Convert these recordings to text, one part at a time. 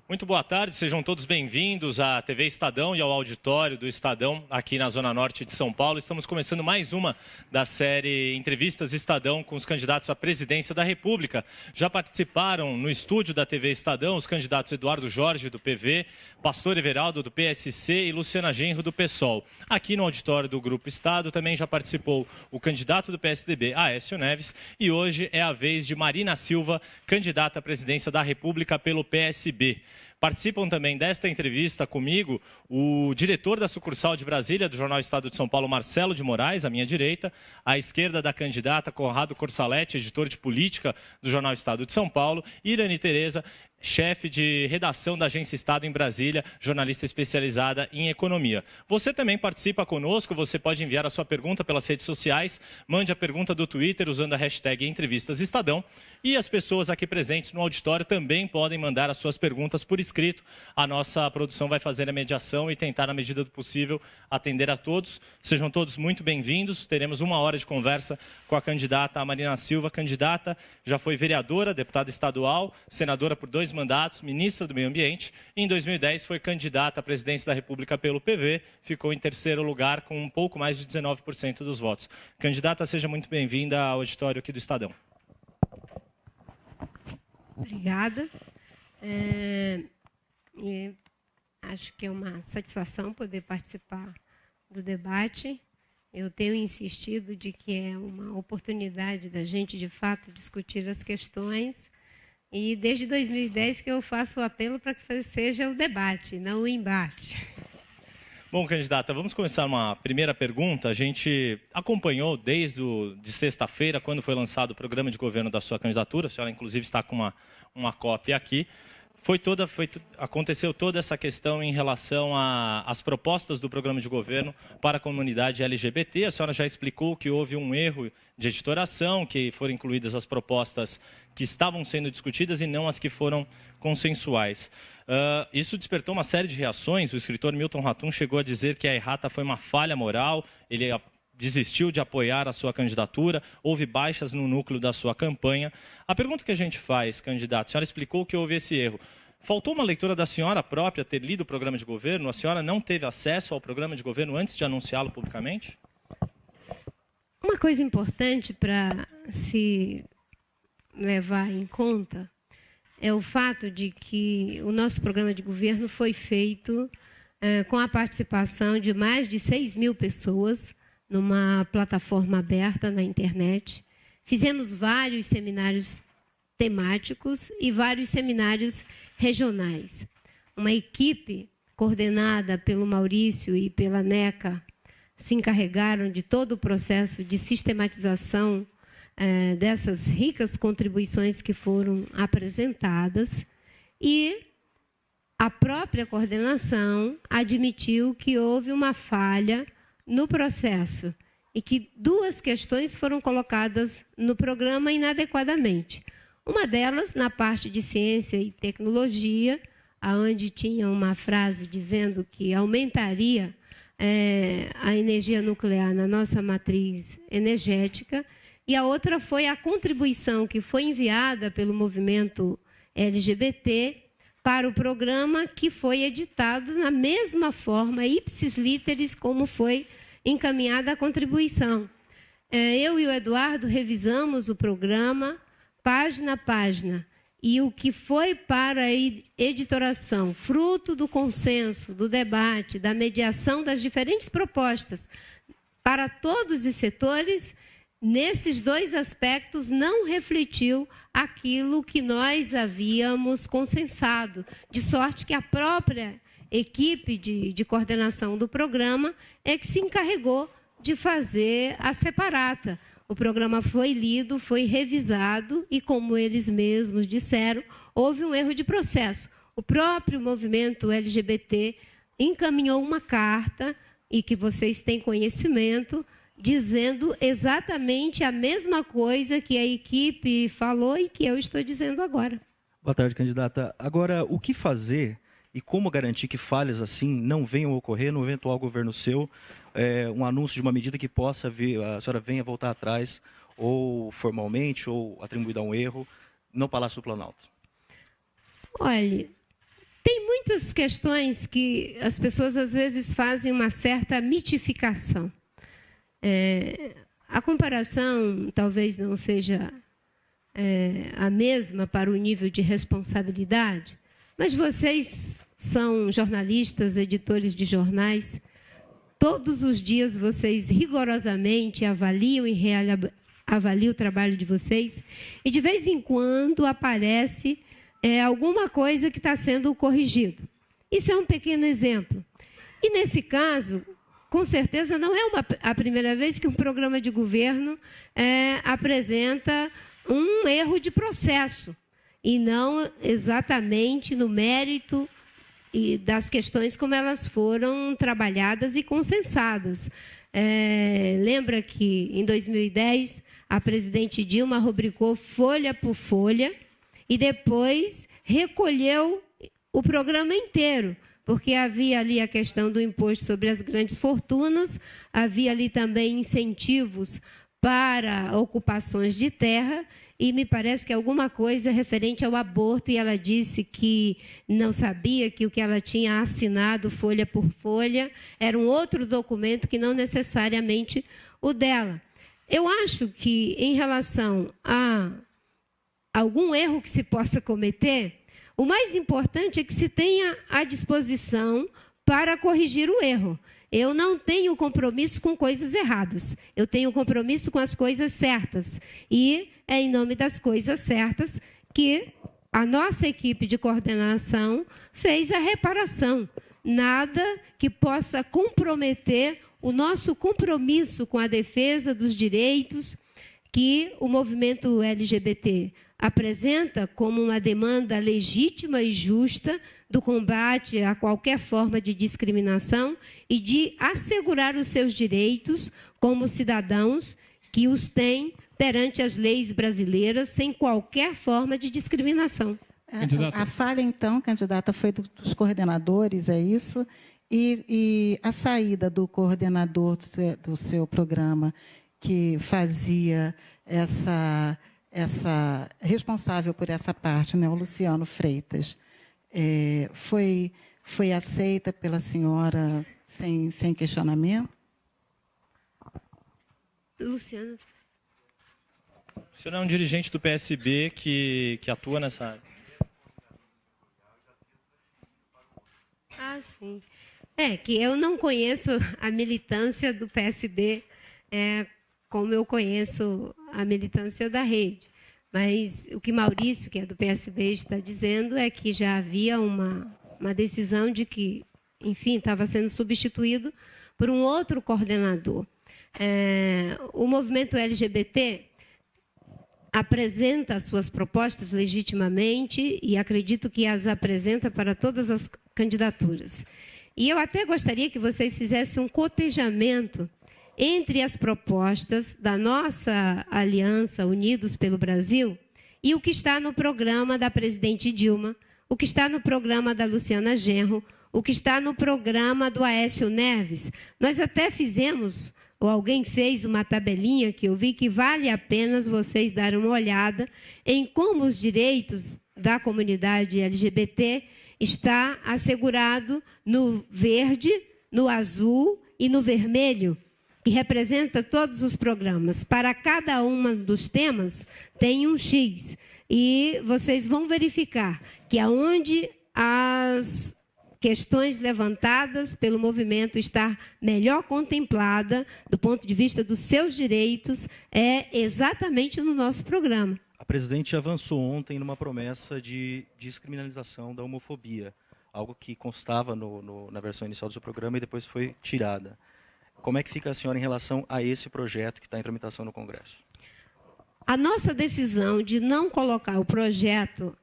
Muito boa tarde, sejam todos bem-vindos à TV Estadão e ao auditório do Estadão aqui na Zona Norte de São Paulo. Estamos começando mais uma da série Entrevistas Estadão com os candidatos à presidência da República. Já participaram no estúdio da TV Estadão os candidatos Eduardo Jorge, do PV, Pastor Everaldo, do PSC e Luciana Genro, do PSOL. Aqui no auditório do Grupo Estado também já participou o candidato do PSDB, Aécio Neves, e hoje é a vez de Marina Silva, candidata à presidência da República pelo PSB. Participam também desta entrevista comigo o diretor da sucursal de Brasília do Jornal Estado de São Paulo, Marcelo de Moraes, à minha direita, à esquerda da candidata Conrado Corsaletti, editor de política do Jornal Estado de São Paulo, e Irani Tereza, chefe de redação da Agência Estado em Brasília, jornalista especializada em economia. Você também participa conosco, você pode enviar a sua pergunta pelas redes sociais, mande a pergunta do Twitter usando a hashtag Entrevistas Estadão, e as pessoas aqui presentes no auditório também podem mandar as suas perguntas por escrito. A nossa produção vai fazer a mediação e tentar, na medida do possível, atender a todos. Sejam todos muito bem-vindos. Teremos 1 hora de conversa com a candidata Marina Silva. Candidata, já foi vereadora, deputada estadual, senadora por 2 mandatos, ministra do Meio Ambiente. Em 2010 foi candidata à presidência da República pelo PV, ficou em 3º lugar com um pouco mais de 19% dos votos. Candidata, seja muito bem-vinda ao auditório aqui do Estadão. Obrigada. Acho que é uma satisfação poder participar do debate. Eu tenho insistido de que é uma oportunidade da gente, de fato, discutir as questões. E desde 2010 que eu faço o apelo para que seja o debate, não o embate. Bom, candidata, vamos começar uma primeira pergunta. A gente acompanhou desde de sexta-feira, quando foi lançado o programa de governo da sua candidatura. A senhora, inclusive, está com uma cópia aqui. Aconteceu toda essa questão em relação às propostas do programa de governo para a comunidade LGBT. A senhora já explicou que houve um erro de editoração, que foram incluídas as propostas que estavam sendo discutidas e não as que foram consensuais. Isso despertou uma série de reações. O escritor Milton Ratum chegou a dizer que a errata foi uma falha moral, ele desistiu de apoiar a sua candidatura, houve baixas no núcleo da sua campanha. A pergunta que a gente faz, candidato, a senhora explicou que houve esse erro. Faltou uma leitura da senhora própria ter lido o programa de governo? A senhora não teve acesso ao programa de governo antes de anunciá-lo publicamente? Uma coisa importante para se levar em conta é o fato de que o nosso programa de governo foi feito com a participação de mais de 6.000 pessoas numa plataforma aberta na internet. Fizemos vários seminários temáticos e vários seminários regionais. Uma equipe coordenada pelo Maurício e pela NECA se encarregaram de todo o processo de sistematização dessas ricas contribuições que foram apresentadas, e a própria coordenação admitiu que houve uma falha no processo e que 2 questões foram colocadas no programa inadequadamente. Uma delas, na parte de ciência e tecnologia, onde tinha uma frase dizendo que aumentaria a energia nuclear na nossa matriz energética, e a outra foi a contribuição que foi enviada pelo movimento LGBT para o programa, que foi editado na mesma forma, ipsis literis, como foi encaminhada a contribuição. Eu e o Eduardo revisamos o programa, página a página, e o que foi para a editoração, fruto do consenso, do debate, da mediação das diferentes propostas para todos os setores, nesses 2 aspectos não refletiu aquilo que nós havíamos consensado, de sorte que a própria equipe de coordenação do programa é que se encarregou de fazer a separata. O programa foi lido, foi revisado e, como eles mesmos disseram, houve um erro de processo. O próprio movimento LGBT encaminhou uma carta, e que vocês têm conhecimento, dizendo exatamente a mesma coisa que a equipe falou e que eu estou dizendo agora. Boa tarde, candidata. Agora, o que fazer e como garantir que falhas assim não venham a ocorrer no eventual governo seu, um anúncio de uma medida que possa vir, a senhora venha voltar atrás, ou formalmente, ou atribuída a um erro, no Palácio do Planalto? Olha, Tem muitas questões que as pessoas, às vezes, fazem uma certa mitificação. A comparação talvez não seja a mesma para o nível de responsabilidade, mas vocês são jornalistas, editores de jornais. Todos os dias vocês rigorosamente avaliam e avaliam o trabalho de vocês, e de vez em quando aparece alguma coisa que está sendo corrigido. Isso é um pequeno exemplo. E, nesse caso, com certeza, não é a primeira vez que um programa de governo apresenta um erro de processo, e não exatamente no mérito das questões como elas foram trabalhadas e consensadas. Lembra que, em 2010, a presidente Dilma rubricou folha por folha e depois recolheu o programa inteiro, porque havia ali a questão do imposto sobre as grandes fortunas, havia ali também incentivos para ocupações de terra, e me parece que alguma coisa referente ao aborto, e ela disse que não sabia que o que ela tinha assinado folha por folha era um outro documento que não necessariamente o dela. Eu acho que, em relação a algum erro que se possa cometer, o mais importante é que se tenha à disposição para corrigir o erro. Eu não tenho compromisso com coisas erradas. Eu tenho compromisso com as coisas certas. E é em nome das coisas certas que a nossa equipe de coordenação fez a reparação. Nada que possa comprometer o nosso compromisso com a defesa dos direitos que o movimento LGBT apresenta como uma demanda legítima e justa do combate a qualquer forma de discriminação e de assegurar os seus direitos como cidadãos que os têm perante as leis brasileiras sem qualquer forma de discriminação. A falha, então, candidata, foi dos coordenadores, é isso? E a saída do coordenador do seu programa, que fazia essa responsável por essa parte, né, o Luciano Freitas, foi aceita pela senhora sem questionamento? Luciano. O senhor é um dirigente do PSB que atua nessa área. Ah, sim. Que eu não conheço a militância do PSB como eu conheço a militância da rede. Mas o que Maurício, que é do PSB, está dizendo é que já havia uma decisão de que, enfim, estava sendo substituído por um outro coordenador. O movimento LGBT apresenta as suas propostas legitimamente e acredito que as apresenta para todas as candidaturas. E eu até gostaria que vocês fizessem um cotejamento entre as propostas da nossa aliança Unidos pelo Brasil e o que está no programa da presidente Dilma, o que está no programa da Luciana Genro, o que está no programa do Aécio Neves. Nós até fizemos, ou alguém fez uma tabelinha que eu vi que vale a pena vocês darem uma olhada em como os direitos da comunidade LGBT está assegurado no verde, no azul e no vermelho, que representa todos os programas. Para cada um dos temas tem um X. E vocês vão verificar que aonde as questões levantadas pelo movimento estar melhor contemplada do ponto de vista dos seus direitos é exatamente no nosso programa. A presidente avançou ontem numa promessa de descriminalização da homofobia, algo que constava na versão inicial do seu programa e depois foi tirada. Como é que fica a senhora em relação a esse projeto que está em tramitação no Congresso? A nossa decisão de não colocar o projeto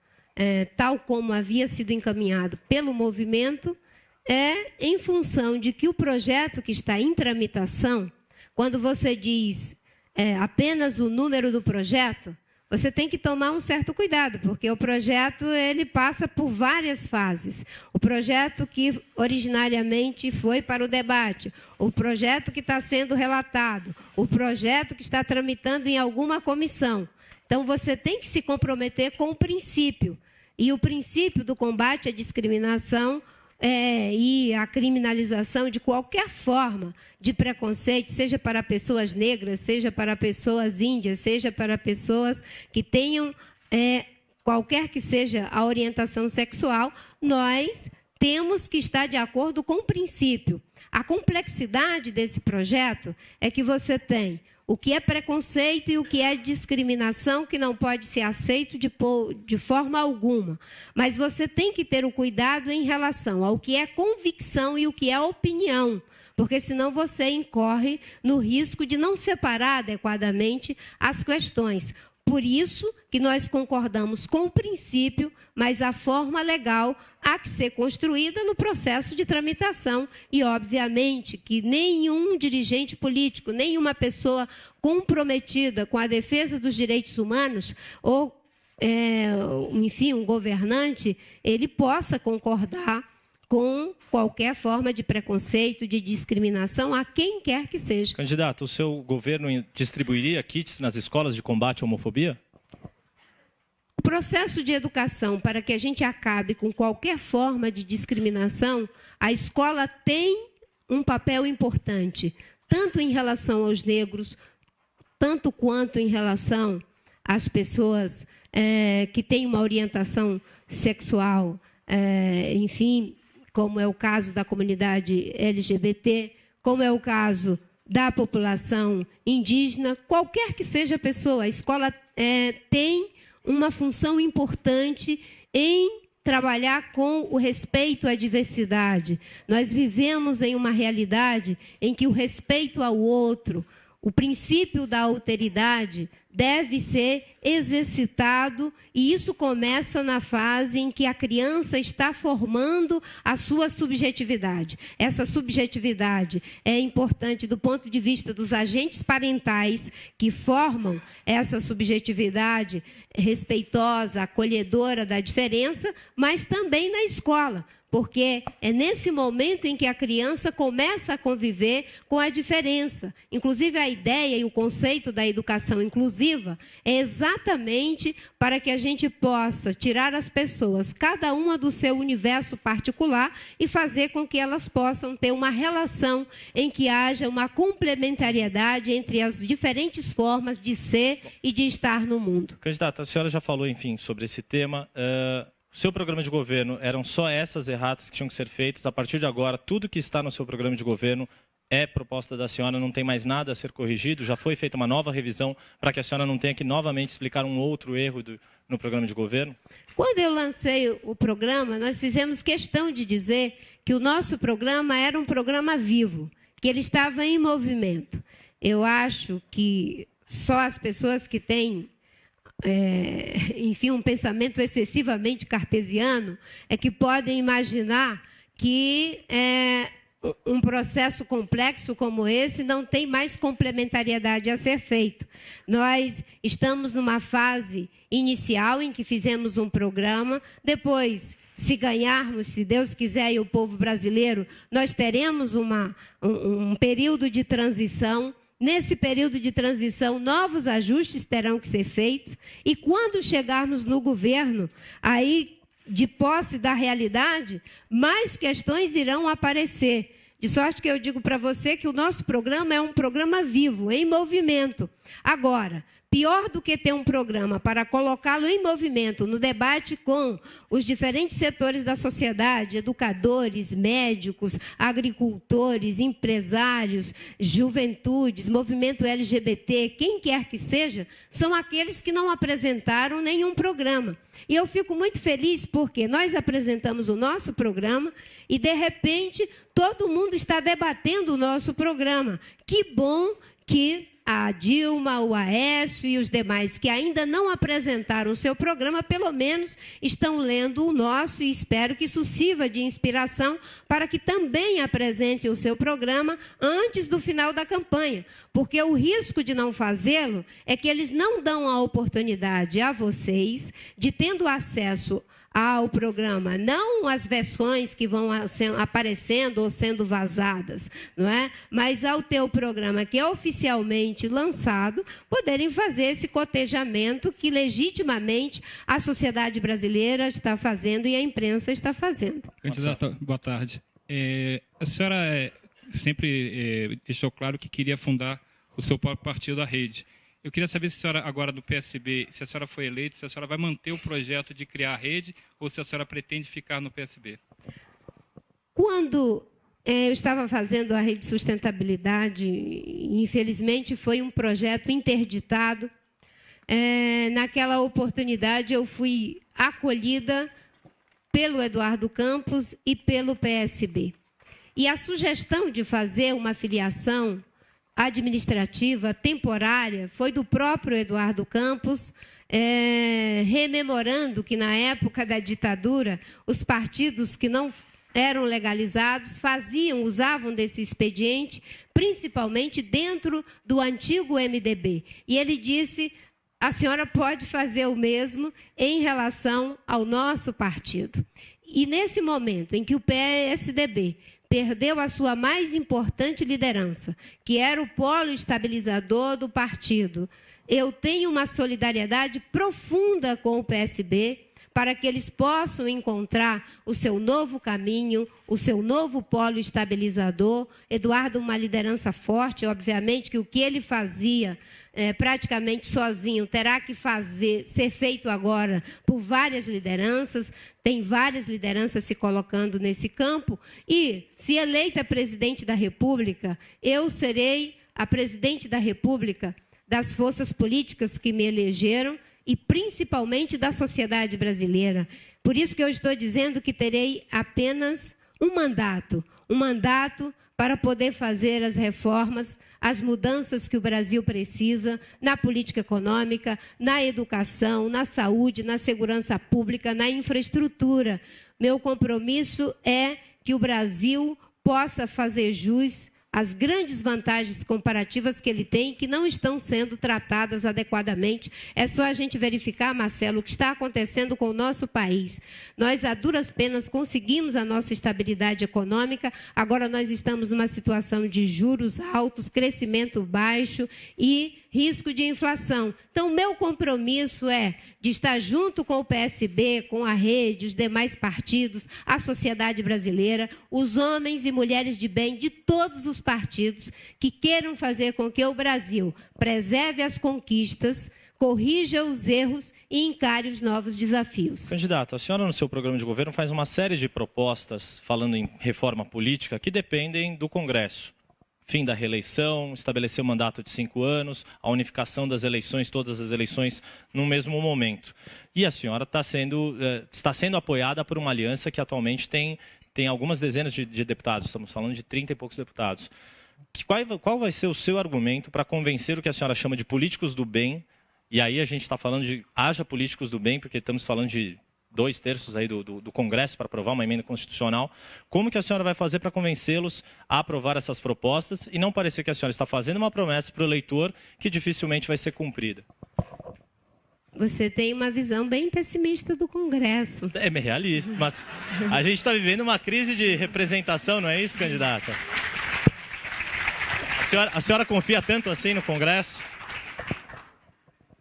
tal como havia sido encaminhado pelo movimento é em função de que o projeto que está em tramitação, quando você diz apenas o número do projeto, você tem que tomar um certo cuidado, porque o projeto ele passa por várias fases. O projeto que originariamente foi para o debate, o projeto que está sendo relatado, o projeto que está tramitando em alguma comissão. Então, você tem que se comprometer com o princípio. e o princípio do combate à discriminação e à criminalização de qualquer forma de preconceito, seja para pessoas negras, seja para pessoas índias, seja para pessoas que tenham qualquer que seja a orientação sexual, nós temos que estar de acordo com o princípio. A complexidade desse projeto é que você tem o que é preconceito e o que é discriminação, que não pode ser aceito de forma alguma. Mas você tem que ter o cuidado em relação ao que é convicção e o que é opinião, porque senão você incorre no risco de não separar adequadamente as questões. Por isso que nós concordamos com o princípio, mas a forma legal há que ser construída no processo de tramitação. E, obviamente, que nenhum dirigente político, nenhuma pessoa comprometida com a defesa dos direitos humanos, ou, enfim, um governante, ele possa concordar com qualquer forma de preconceito, de discriminação, a quem quer que seja. Candidato, o seu governo distribuiria kits nas escolas de combate à homofobia? O processo de educação, para que a gente acabe com qualquer forma de discriminação, a escola tem um papel importante, tanto em relação aos negros, tanto quanto em relação às pessoas que têm uma orientação sexual, enfim, como é o caso da comunidade LGBT, como é o caso da população indígena, qualquer que seja a pessoa, a escola tem uma função importante em trabalhar com o respeito à diversidade. Nós vivemos em uma realidade em que o respeito ao outro, o princípio da alteridade deve ser exercitado, e isso começa na fase em que a criança está formando a sua subjetividade. Essa subjetividade é importante do ponto de vista dos agentes parentais que formam essa subjetividade respeitosa, acolhedora da diferença, mas também na escola, porque é nesse momento em que a criança começa a conviver com a diferença. Inclusive, a ideia e o conceito da educação inclusiva é exatamente para que a gente possa tirar as pessoas, cada uma do seu universo particular, e fazer com que elas possam ter uma relação em que haja uma complementariedade entre as diferentes formas de ser e de estar no mundo. Candidata, a senhora já falou, enfim, sobre esse tema. O seu programa de governo, eram só essas erratas que tinham que ser feitas. A partir de agora, tudo que está no seu programa de governo é proposta da senhora, não tem mais nada a ser corrigido? Já foi feita uma nova revisão para que a senhora não tenha que novamente explicar um outro erro no programa de governo? Quando eu lancei o programa, nós fizemos questão de dizer que o nosso programa era um programa vivo, que ele estava em movimento. Eu acho que só as pessoas que têm enfim, um pensamento excessivamente cartesiano, é que podem imaginar que um processo complexo como esse não tem mais complementariedade a ser feito. Nós estamos numa fase inicial em que fizemos um programa, depois, se ganharmos, se Deus quiser, e o povo brasileiro, nós teremos um período de transição. Nesse período de transição, novos ajustes terão que ser feitos, e quando chegarmos no governo, aí, de posse da realidade, mais questões irão aparecer. De sorte que eu digo para você que o nosso programa é um programa vivo, em movimento. Agora, pior do que ter um programa para colocá-lo em movimento no debate com os diferentes setores da sociedade, educadores, médicos, agricultores, empresários, juventudes, movimento LGBT, quem quer que seja, são aqueles que não apresentaram nenhum programa. E eu fico muito feliz porque nós apresentamos o nosso programa e, de repente, todo mundo está debatendo o nosso programa. Que bom que a Dilma, o Aécio e os demais que ainda não apresentaram o seu programa, pelo menos estão lendo o nosso, e espero que isso sirva de inspiração para que também apresentem o seu programa antes do final da campanha, porque o risco de não fazê-lo é que eles não dão a oportunidade a vocês de, tendo acesso ao programa, não as versões que vão aparecendo ou sendo vazadas, não é? Mas ao ter o programa que é oficialmente lançado, poderem fazer esse cotejamento que legitimamente a sociedade brasileira está fazendo e a imprensa está fazendo. Candidata, boa tarde. A senhora sempre deixou claro que queria fundar o seu próprio partido, a Rede. Eu queria saber se a senhora, agora do PSB, se a senhora foi eleita, se a senhora vai manter o projeto de criar a Rede ou se a senhora pretende ficar no PSB. Quando eu estava fazendo a Rede Sustentabilidade, infelizmente foi um projeto interditado. Naquela oportunidade eu fui acolhida pelo Eduardo Campos e pelo PSB. E a sugestão de fazer uma filiação administrativa temporária foi do próprio Eduardo Campos, rememorando que na época da ditadura os partidos que não eram legalizados usavam desse expediente, principalmente dentro do antigo MDB. E ele disse: a senhora pode fazer o mesmo em relação ao nosso partido. E nesse momento em que o PSDB perdeu a sua mais importante liderança, que era o polo estabilizador do partido, eu tenho uma solidariedade profunda com o PSB para que eles possam encontrar o seu novo caminho, o seu novo polo estabilizador. Eduardo, uma liderança forte, obviamente que o que ele fazia praticamente sozinho terá que ser feito agora por várias lideranças, tem várias lideranças se colocando nesse campo, e, se eleita presidente da República, eu serei a presidente da República das forças políticas que me elegeram e principalmente da sociedade brasileira. Por isso que eu estou dizendo que terei apenas um mandato para poder fazer as reformas, as mudanças que o Brasil precisa na política econômica, na educação, na saúde, na segurança pública, na infraestrutura. Meu compromisso é que o Brasil possa fazer jus às grandes vantagens comparativas que ele tem, que não estão sendo tratadas adequadamente. É só a gente verificar, Marcelo, o que está acontecendo com o nosso país. Nós, a duras penas, conseguimos a nossa estabilidade econômica, agora nós estamos numa situação de juros altos, crescimento baixo e risco de inflação. Então, meu compromisso é de estar junto com o PSB, com a Rede, os demais partidos, a sociedade brasileira, os homens e mulheres de bem de todos os partidos que queiram fazer com que o Brasil preserve as conquistas, corrija os erros e encare os novos desafios. Candidato, a senhora no seu programa de governo faz uma série de propostas falando em reforma política que dependem do Congresso. Fim da reeleição, estabelecer o mandato de 5 anos, a unificação das eleições, todas as eleições no mesmo momento. E a senhora está sendo apoiada por uma aliança que atualmente tem algumas dezenas de deputados, estamos falando de 30 e poucos deputados. Qual vai ser o seu argumento para convencer o que a senhora chama de políticos do bem? E aí a gente está falando de haja políticos do bem, porque estamos falando de 2/3 aí do Congresso para aprovar uma emenda constitucional. Como que a senhora vai fazer para convencê-los a aprovar essas propostas e não parecer que a senhora está fazendo uma promessa para o eleitor que dificilmente vai ser cumprida? Você tem uma visão bem pessimista do Congresso. É realista, mas a gente está vivendo uma crise de representação, não é isso, candidata? A senhora confia tanto assim no Congresso?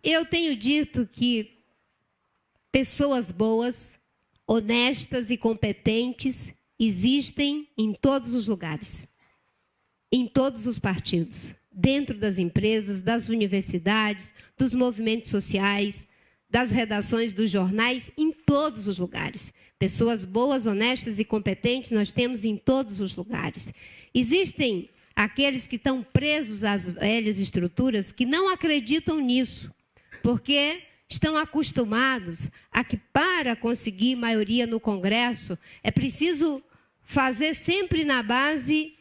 Eu tenho dito que pessoas boas, honestas e competentes existem em todos os lugares, em todos os partidos, dentro das empresas, das universidades, dos movimentos sociais, das redações dos jornais, em todos os lugares. Pessoas boas, honestas e competentes nós temos em todos os lugares. Existem aqueles que estão presos às velhas estruturas que não acreditam nisso, porque estão acostumados a que, para conseguir maioria no Congresso, é preciso fazer sempre na base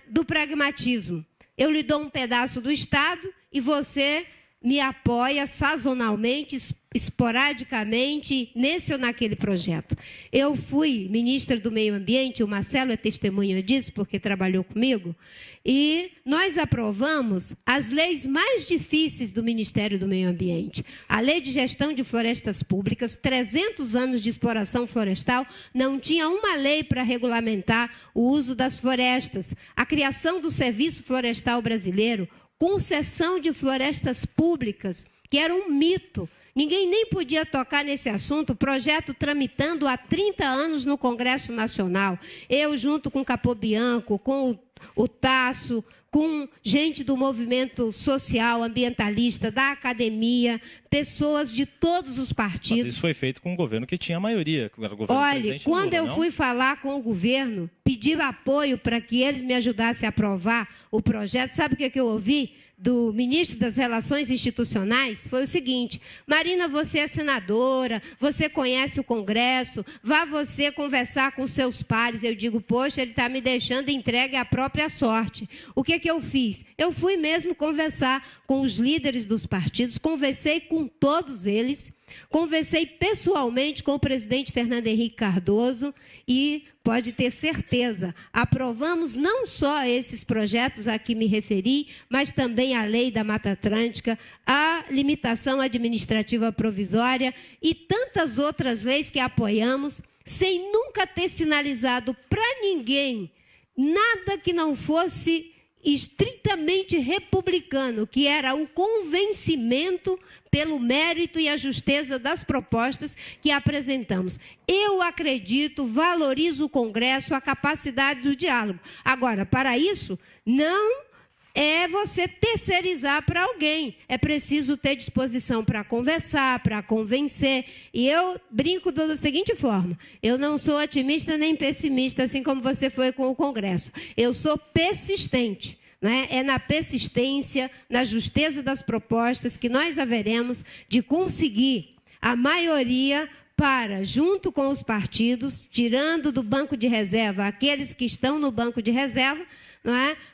do pragmatismo. Eu lhe dou um pedaço do Estado e você me apoia sazonalmente, esporadicamente, nesse ou naquele projeto. Eu fui ministra do Meio Ambiente, o Marcelo é testemunha disso, porque trabalhou comigo, e nós aprovamos as leis mais difíceis do Ministério do Meio Ambiente. A Lei de Gestão de Florestas Públicas, 300 anos de exploração florestal, não tinha uma lei para regulamentar o uso das florestas. A criação do Serviço Florestal Brasileiro, concessão de florestas públicas, que era um mito. Ninguém nem podia tocar nesse assunto, projeto tramitando há 30 anos no Congresso Nacional. Eu, junto com o Capobianco, com o Tasso, com gente do movimento social, ambientalista, da academia, pessoas de todos os partidos. Mas isso foi feito com um governo que tinha maioria. O governo Olha, quando eu fui falar com o governo, pedir apoio para que eles me ajudassem a aprovar o projeto, sabe o que eu ouvi do ministro das Relações Institucionais? Foi o seguinte: Marina, você é senadora, você conhece o Congresso, vá você conversar com seus pares. Eu digo, poxa, ele está me deixando entregue à própria sorte. O que eu fiz? Eu fui mesmo conversar com os líderes dos partidos, conversei com todos eles, conversei pessoalmente com o presidente Fernando Henrique Cardoso e, pode ter certeza, aprovamos não só esses projetos a que me referi, mas também a Lei da Mata Atlântica, a limitação administrativa provisória e tantas outras leis que apoiamos, sem nunca ter sinalizado para ninguém nada que não fosse estritamente republicano, que era o convencimento pelo mérito e a justeza das propostas que apresentamos. Eu acredito, valorizo o Congresso, a capacidade do diálogo. Agora, para isso, não é você terceirizar para alguém. É preciso ter disposição para conversar, para convencer. E eu brinco da seguinte forma: eu não sou otimista nem pessimista, assim como você foi com o Congresso. Eu sou persistente. É na persistência, na justeza das propostas que nós haveremos de conseguir a maioria para, junto com os partidos, tirando do banco de reserva aqueles que estão no banco de reserva,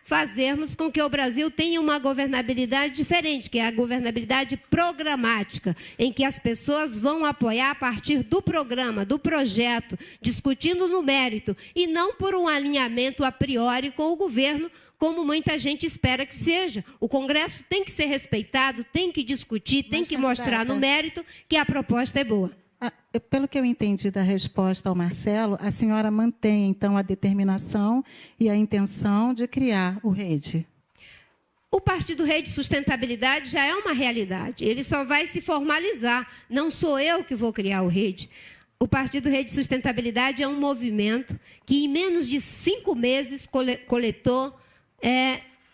fazermos com que o Brasil tenha uma governabilidade diferente, que é a governabilidade programática, em que as pessoas vão apoiar a partir do programa, do projeto, discutindo no mérito, e não por um alinhamento a priori com o governo, como muita gente espera que seja. O Congresso tem que ser respeitado, tem que discutir, tem que mostrar no mérito que a proposta é boa. Pelo que eu entendi da resposta ao Marcelo, a senhora mantém, então, a determinação e a intenção de criar o REDE. O Partido Rede Sustentabilidade já é uma realidade. Ele só vai se formalizar. Não sou eu que vou criar o REDE. O Partido Rede Sustentabilidade é um movimento que, em menos de 5 meses, coletou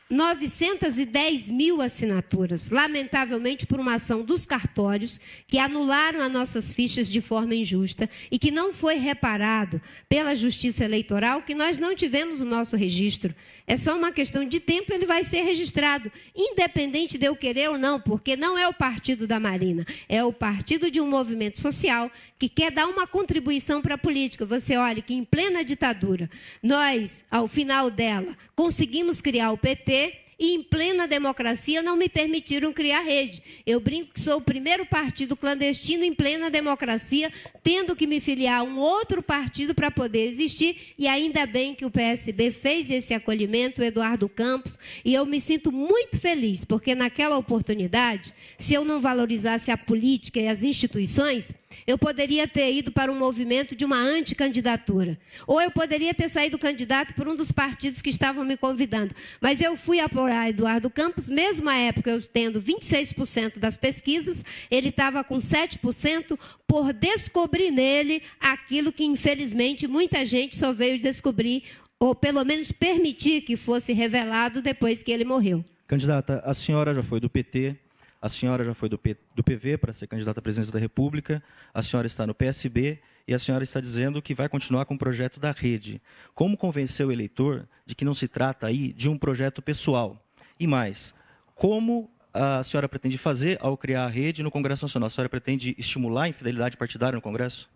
910 mil assinaturas, lamentavelmente por uma ação dos cartórios que anularam as nossas fichas de forma injusta e que não foi reparado pela Justiça Eleitoral, que nós não tivemos o nosso registro. É só uma questão de tempo, ele vai ser registrado, independente de eu querer ou não, porque não é o partido da Marina, é o partido de um movimento social que quer dar uma contribuição para a política. Você olha que em plena ditadura, nós, ao final dela, conseguimos criar o PT, e em plena democracia não me permitiram criar rede. Eu brinco que sou o primeiro partido clandestino em plena democracia, tendo que me filiar a um outro partido para poder existir, e ainda bem que o PSB fez esse acolhimento, o Eduardo Campos, e eu me sinto muito feliz, porque naquela oportunidade, se eu não valorizasse a política e as instituições, eu poderia ter ido para um movimento de uma anticandidatura. Ou eu poderia ter saído candidato por um dos partidos que estavam me convidando. Mas eu fui apoiar Eduardo Campos, mesmo à época eu tendo 26% das pesquisas, ele estava com 7%, por descobrir nele aquilo que, infelizmente, muita gente só veio descobrir, ou pelo menos permitir que fosse revelado depois que ele morreu. Candidata, a senhora já foi do PT, a senhora já foi do PV para ser candidata à presidência da República, a senhora está no PSB e a senhora está dizendo que vai continuar com o projeto da rede. Como convencer o eleitor de que não se trata aí de um projeto pessoal? E mais, como a senhora pretende fazer ao criar a rede no Congresso Nacional? A senhora pretende estimular a infidelidade partidária no Congresso?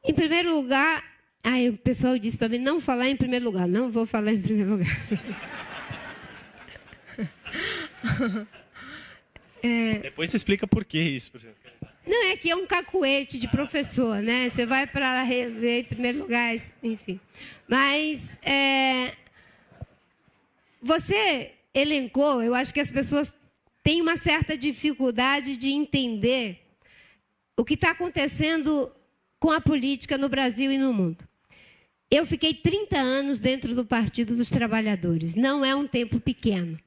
Em primeiro lugar, o pessoal disse para mim não falar em primeiro lugar. Não vou falar em primeiro lugar. Depois você explica por que isso, professor. Não, é que é um cacuete de professor, né? Você vai para rever em primeiro lugar, enfim. Mas você elencou, eu acho que as pessoas têm uma certa dificuldade de entender o que está acontecendo com a política no Brasil e no mundo. Eu fiquei 30 anos dentro do Partido dos Trabalhadores. Não é um tempo pequeno.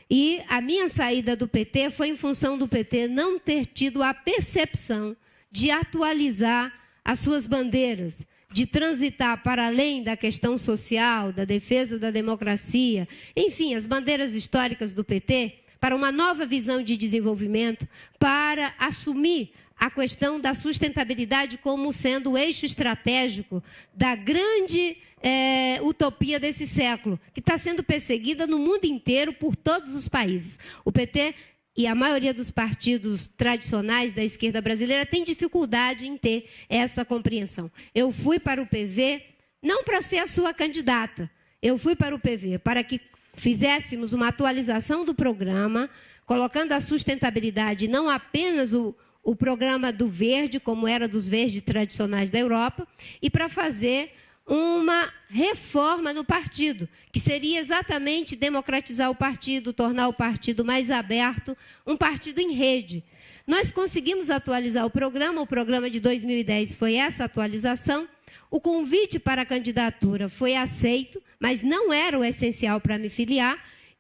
E a minha saída do PT foi em função do PT não ter tido a percepção de atualizar as suas bandeiras, de transitar para além da questão social, da defesa da democracia, enfim, as bandeiras históricas do PT, para uma nova visão de desenvolvimento, para assumir a questão da sustentabilidade como sendo o eixo estratégico da grande utopia desse século, que está sendo perseguida no mundo inteiro por todos os países. O PT e a maioria dos partidos tradicionais da esquerda brasileira tem dificuldade em ter essa compreensão. Eu fui para o PV não para ser a sua candidata, eu fui para o PV para que fizéssemos uma atualização do programa, colocando a sustentabilidade não apenas o programa do verde, como era dos verdes tradicionais da Europa, e para fazer uma reforma no partido, que seria exatamente democratizar o partido, tornar o partido mais aberto, um partido em rede. Nós conseguimos atualizar o programa de 2010 foi essa atualização, o convite para a candidatura foi aceito, mas não era o essencial para me filiar,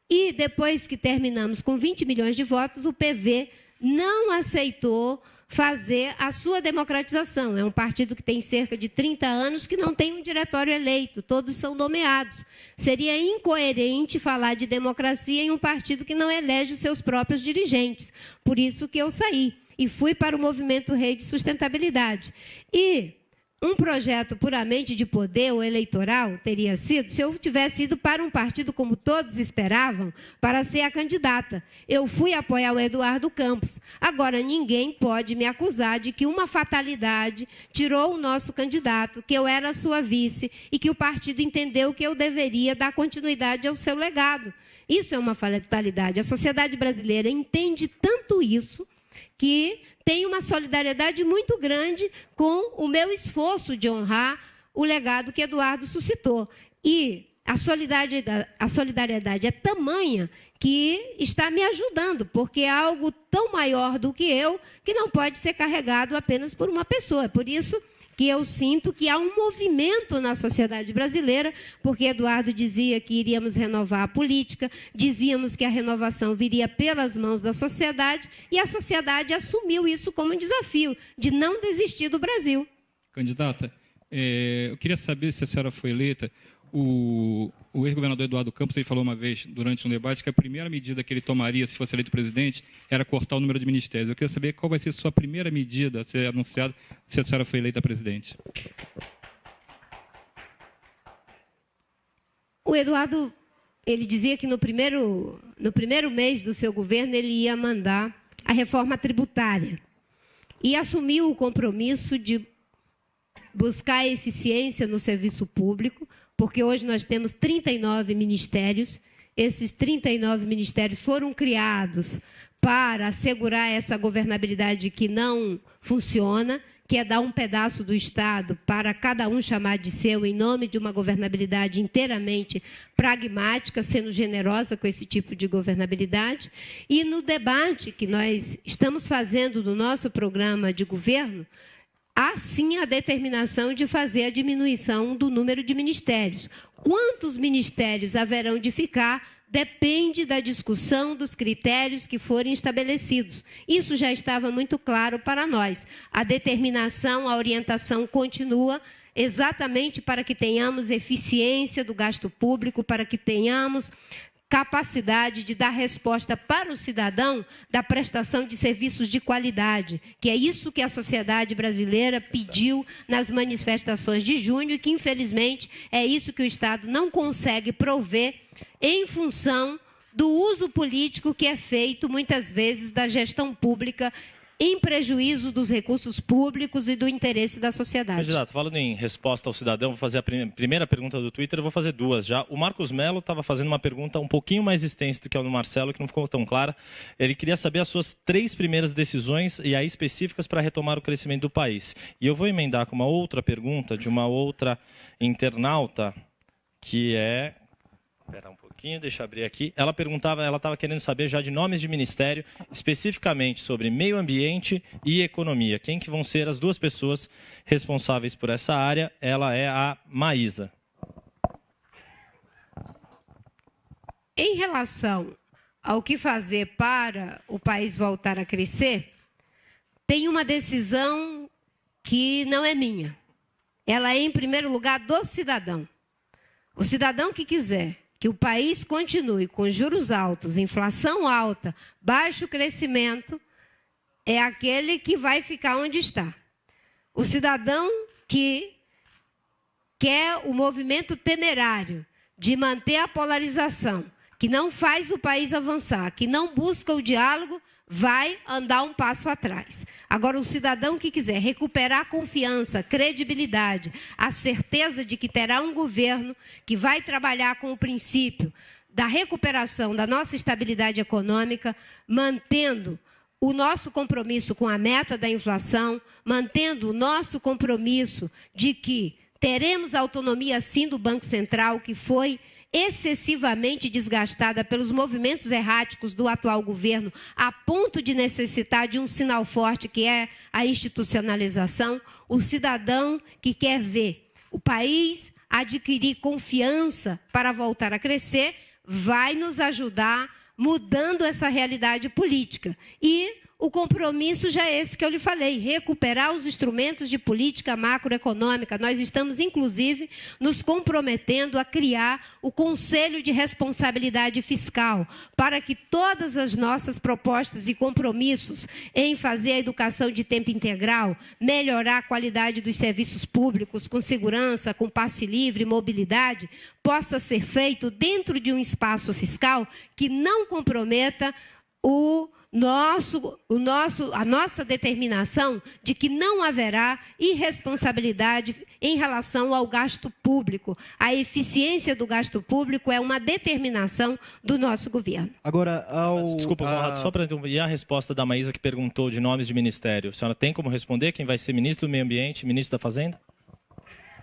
e depois que terminamos com 20 milhões de votos, o PV não aceitou fazer a sua democratização. É um partido que tem cerca de 30 anos que não tem um diretório eleito, todos são nomeados. Seria incoerente falar de democracia em um partido que não elege os seus próprios dirigentes. Por isso que eu saí e fui para o movimento Rede Sustentabilidade. E um projeto puramente de poder ou eleitoral teria sido se eu tivesse ido para um partido como todos esperavam, para ser a candidata. Eu fui apoiar o Eduardo Campos. Agora, ninguém pode me acusar de que uma fatalidade tirou o nosso candidato, que eu era sua vice e que o partido entendeu que eu deveria dar continuidade ao seu legado. Isso é uma fatalidade. A sociedade brasileira entende tanto isso que tem uma solidariedade muito grande com o meu esforço de honrar o legado que Eduardo suscitou. E a solidariedade é tamanha que está me ajudando, porque é algo tão maior do que eu, que não pode ser carregado apenas por uma pessoa. Por isso que eu sinto que há um movimento na sociedade brasileira, porque Eduardo dizia que iríamos renovar a política, dizíamos que a renovação viria pelas mãos da sociedade, e a sociedade assumiu isso como um desafio, de não desistir do Brasil. Candidata, eu queria saber se a senhora foi eleita. O ex-governador Eduardo Campos ele falou uma vez, durante um debate, que a primeira medida que ele tomaria, se fosse eleito presidente, era cortar o número de ministérios. Eu queria saber qual vai ser a sua primeira medida a ser anunciada se a senhora foi eleita presidente. O Eduardo, ele dizia que no primeiro mês do seu governo ele ia mandar a reforma tributária e assumiu o compromisso de buscar a eficiência no serviço público, porque hoje nós temos 39 ministérios. Esses 39 ministérios foram criados para assegurar essa governabilidade que não funciona, que é dar um pedaço do Estado para cada um chamar de seu, em nome de uma governabilidade inteiramente pragmática, sendo generosa com esse tipo de governabilidade. E no debate que nós estamos fazendo no nosso programa de governo, há sim a determinação de fazer a diminuição do número de ministérios. Quantos ministérios haverão de ficar depende da discussão dos critérios que forem estabelecidos. Isso já estava muito claro para nós. A determinação, a orientação continua exatamente para que tenhamos eficiência do gasto público, para que tenhamos capacidade de dar resposta para o cidadão da prestação de serviços de qualidade, que é isso que a sociedade brasileira pediu nas manifestações de junho e que, infelizmente, é isso que o Estado não consegue prover em função do uso político que é feito, muitas vezes, da gestão pública em prejuízo dos recursos públicos e do interesse da sociedade. Candidato, falando em resposta ao cidadão, vou fazer a primeira pergunta do Twitter, eu vou fazer duas já. O Marcos Melo estava fazendo uma pergunta um pouquinho mais extensa do que a do Marcelo, que não ficou tão clara. Ele queria saber as suas 3 primeiras decisões, e aí específicas, para retomar o crescimento do país. E eu vou emendar com uma outra pergunta de uma outra internauta, que é... Espera um pouquinho, deixa eu abrir aqui. Ela perguntava, ela estava querendo saber já de nomes de ministério, especificamente sobre meio ambiente e economia. Quem que vão ser as 2 pessoas responsáveis por essa área? Ela é a Maísa. Em relação ao que fazer para o país voltar a crescer, tem uma decisão que não é minha. Ela é, em primeiro lugar, do cidadão. O cidadão que quiser que o país continue com juros altos, inflação alta, baixo crescimento, é aquele que vai ficar onde está. O cidadão que quer o movimento temerário de manter a polarização, que não faz o país avançar, que não busca o diálogo, vai andar um passo atrás. Agora, o cidadão que quiser recuperar a confiança, credibilidade, a certeza de que terá um governo que vai trabalhar com o princípio da recuperação da nossa estabilidade econômica, mantendo o nosso compromisso com a meta da inflação, mantendo o nosso compromisso de que teremos autonomia, sim, do Banco Central, que foi excessivamente desgastada pelos movimentos erráticos do atual governo, a ponto de necessitar de um sinal forte, que é a institucionalização. O cidadão que quer ver o país adquirir confiança para voltar a crescer, vai nos ajudar mudando essa realidade política. E o compromisso já é esse que eu lhe falei, recuperar os instrumentos de política macroeconômica. Nós estamos, inclusive, nos comprometendo a criar o Conselho de Responsabilidade Fiscal, para que todas as nossas propostas e compromissos em fazer a educação de tempo integral, melhorar a qualidade dos serviços públicos, com segurança, com passe livre, mobilidade, possa ser feito dentro de um espaço fiscal que não comprometa a nossa determinação de que não haverá irresponsabilidade em relação ao gasto público. A eficiência do gasto público é uma determinação do nosso governo. Agora, Desculpa, Conrado, só para e a resposta da Maísa, que perguntou de nomes de ministério. A senhora tem como responder quem vai ser ministro do Meio Ambiente, ministro da Fazenda?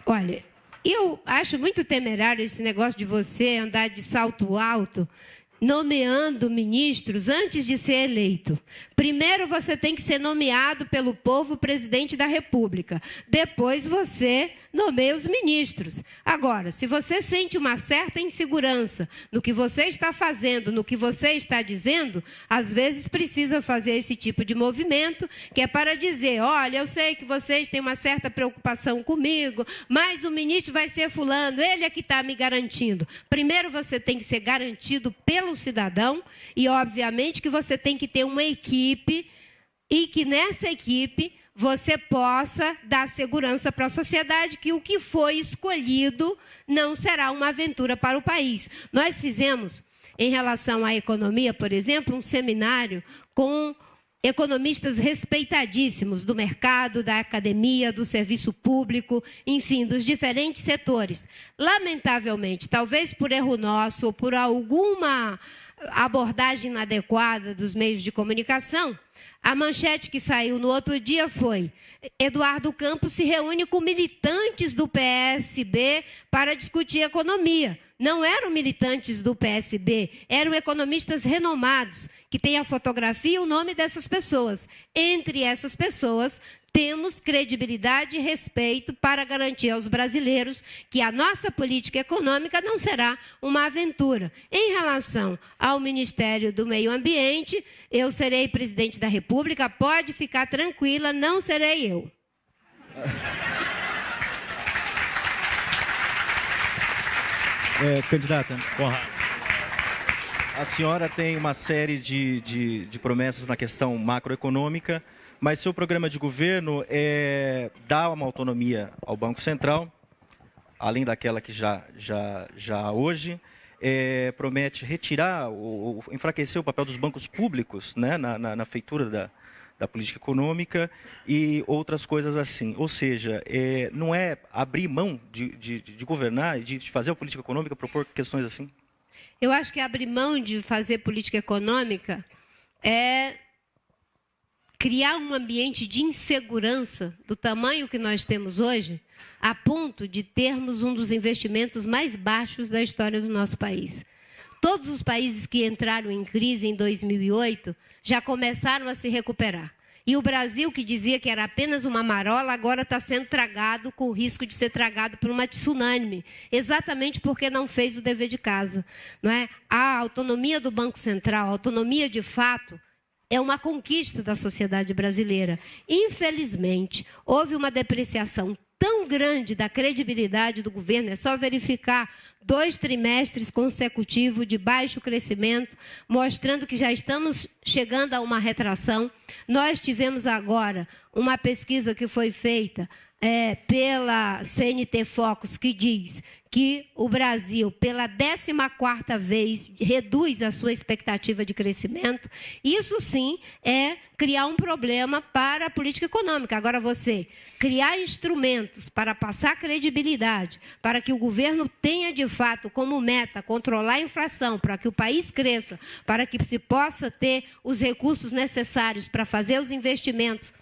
Olha, eu acho muito temerário esse negócio de você andar de salto alto, nomeando ministros antes de ser eleito. Primeiro você tem que ser nomeado pelo povo presidente da República. Depois você nomeia os ministros. Agora, se você sente uma certa insegurança no que você está fazendo, no que você está dizendo, às vezes precisa fazer esse tipo de movimento, que é para dizer, olha, eu sei que vocês têm uma certa preocupação comigo, mas o ministro vai ser fulano, ele é que está me garantindo. Primeiro você tem que ser garantido pelo cidadão e, obviamente, que você tem que ter uma equipe e que nessa equipe você possa dar segurança para a sociedade que o que foi escolhido não será uma aventura para o país. Nós fizemos, em relação à economia, por exemplo, um seminário com economistas respeitadíssimos do mercado, da academia, do serviço público, enfim, dos diferentes setores. Lamentavelmente, talvez por erro nosso ou por alguma abordagem inadequada dos meios de comunicação, a manchete que saiu no outro dia foi: Eduardo Campos se reúne com militantes do PSB para discutir economia. Não eram militantes do PSB, eram economistas renomados, que têm a fotografia e o nome dessas pessoas. Entre essas pessoas, temos credibilidade e respeito para garantir aos brasileiros que a nossa política econômica não será uma aventura. Em relação ao Ministério do Meio Ambiente, eu serei presidente da República, pode ficar tranquila, não serei eu. Candidata, a senhora tem uma série de promessas na questão macroeconômica, mas seu programa de governo dá uma autonomia ao Banco Central, além daquela que já há hoje, promete retirar, enfraquecer o papel dos bancos públicos, né, na feitura da da política econômica e outras coisas assim. Ou seja, não é abrir mão de governar, de fazer a política econômica, propor questões assim? Eu acho que abrir mão de fazer política econômica é criar um ambiente de insegurança do tamanho que nós temos hoje, a ponto de termos um dos investimentos mais baixos da história do nosso país. Todos os países que entraram em crise em 2008 já começaram a se recuperar. E o Brasil, que dizia que era apenas uma marola, agora está sendo tragado, com o risco de ser tragado por uma tsunami, exatamente porque não fez o dever de casa. Não é? A autonomia do Banco Central, a autonomia de fato, é uma conquista da sociedade brasileira. Infelizmente, houve uma depreciação tão grande da credibilidade do governo, é só verificar 2 trimestres consecutivos de baixo crescimento, mostrando que já estamos chegando a uma retração. Nós tivemos agora uma pesquisa que foi feita pela CNT Focus, que diz que o Brasil, pela 14ª vez, reduz a sua expectativa de crescimento. Isso sim é criar um problema para a política econômica. Agora você criar instrumentos para passar credibilidade, para que o governo tenha de fato como meta controlar a inflação, para que o país cresça, para que se possa ter os recursos necessários para fazer os investimentos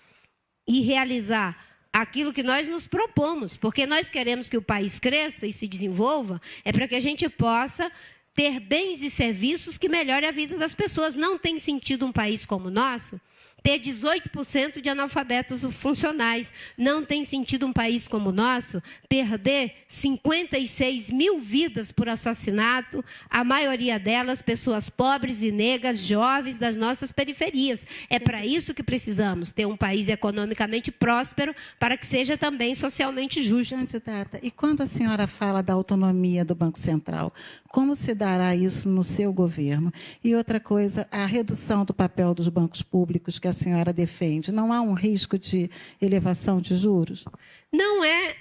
e realizar aquilo que nós nos propomos, porque nós queremos que o país cresça e se desenvolva, é para que a gente possa ter bens e serviços que melhorem a vida das pessoas. Não tem sentido um país como o nosso ter 18% de analfabetos funcionais. Não tem sentido um país como o nosso perder 56 mil vidas por assassinato, a maioria delas pessoas pobres e negras, jovens das nossas periferias. É para isso que precisamos, ter um país economicamente próspero para que seja também socialmente justo. Candidata, e quando a senhora fala da autonomia do Banco Central, como se dará isso no seu governo? E outra coisa, a redução do papel dos bancos públicos que a senhora defende, não há um risco de elevação de juros? Não é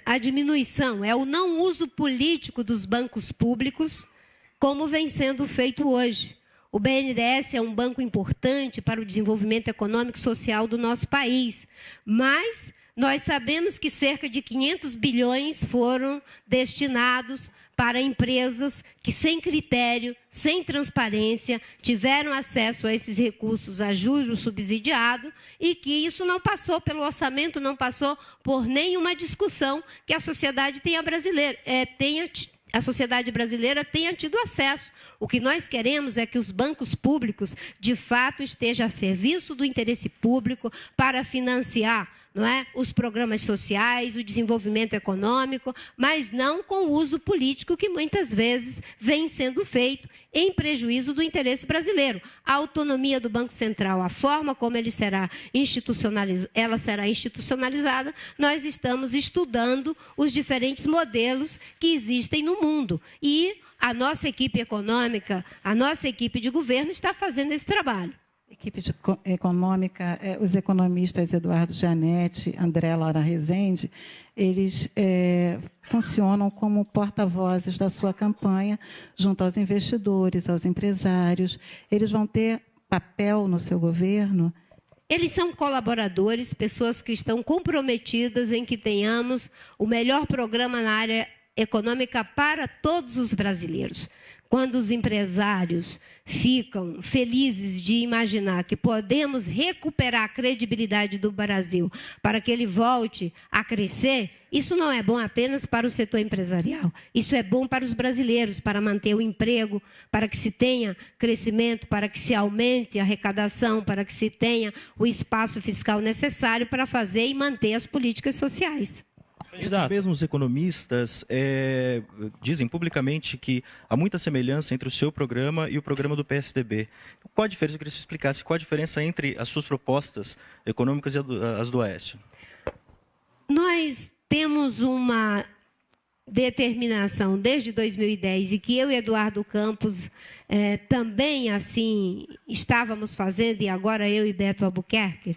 a diminuição, é o não uso político dos bancos públicos, como vem sendo feito hoje. O BNDES é um banco importante para o desenvolvimento econômico e social do nosso país, mas nós sabemos que cerca de 500 bilhões foram destinados para empresas que, sem critério, sem transparência, tiveram acesso a esses recursos a juros subsidiados e que isso não passou pelo orçamento, não passou por nenhuma discussão que a sociedade brasileira tenha tido acesso. O que nós queremos é que os bancos públicos, de fato, estejam a serviço do interesse público para financiar, não é, os programas sociais, o desenvolvimento econômico, mas não com o uso político que muitas vezes vem sendo feito em prejuízo do interesse brasileiro. A autonomia do Banco Central, a forma como ela será institucionalizada, nós estamos estudando os diferentes modelos que existem no mundo. E a nossa equipe econômica, a nossa equipe de governo está fazendo esse trabalho. Equipe econômica, os economistas Eduardo Janete, André Lara Rezende, eles funcionam como porta-vozes da sua campanha junto aos investidores, aos empresários. Eles vão ter papel no seu governo? Eles são colaboradores, pessoas que estão comprometidas em que tenhamos o melhor programa na área econômica para todos os brasileiros. Quando os empresários ficam felizes de imaginar que podemos recuperar a credibilidade do Brasil para que ele volte a crescer, isso não é bom apenas para o setor empresarial. Isso é bom para os brasileiros, para manter o emprego, para que se tenha crescimento, para que se aumente a arrecadação, para que se tenha o espaço fiscal necessário para fazer e manter as políticas sociais. Esses mesmos economistas dizem publicamente que há muita semelhança entre o seu programa e o programa do PSDB. Qual a diferença? Eu queria que você explicasse qual a diferença entre as suas propostas econômicas e as do Aécio. Nós temos uma determinação desde 2010 e que eu e Eduardo Campos também assim estávamos fazendo, e agora eu e Beto Albuquerque,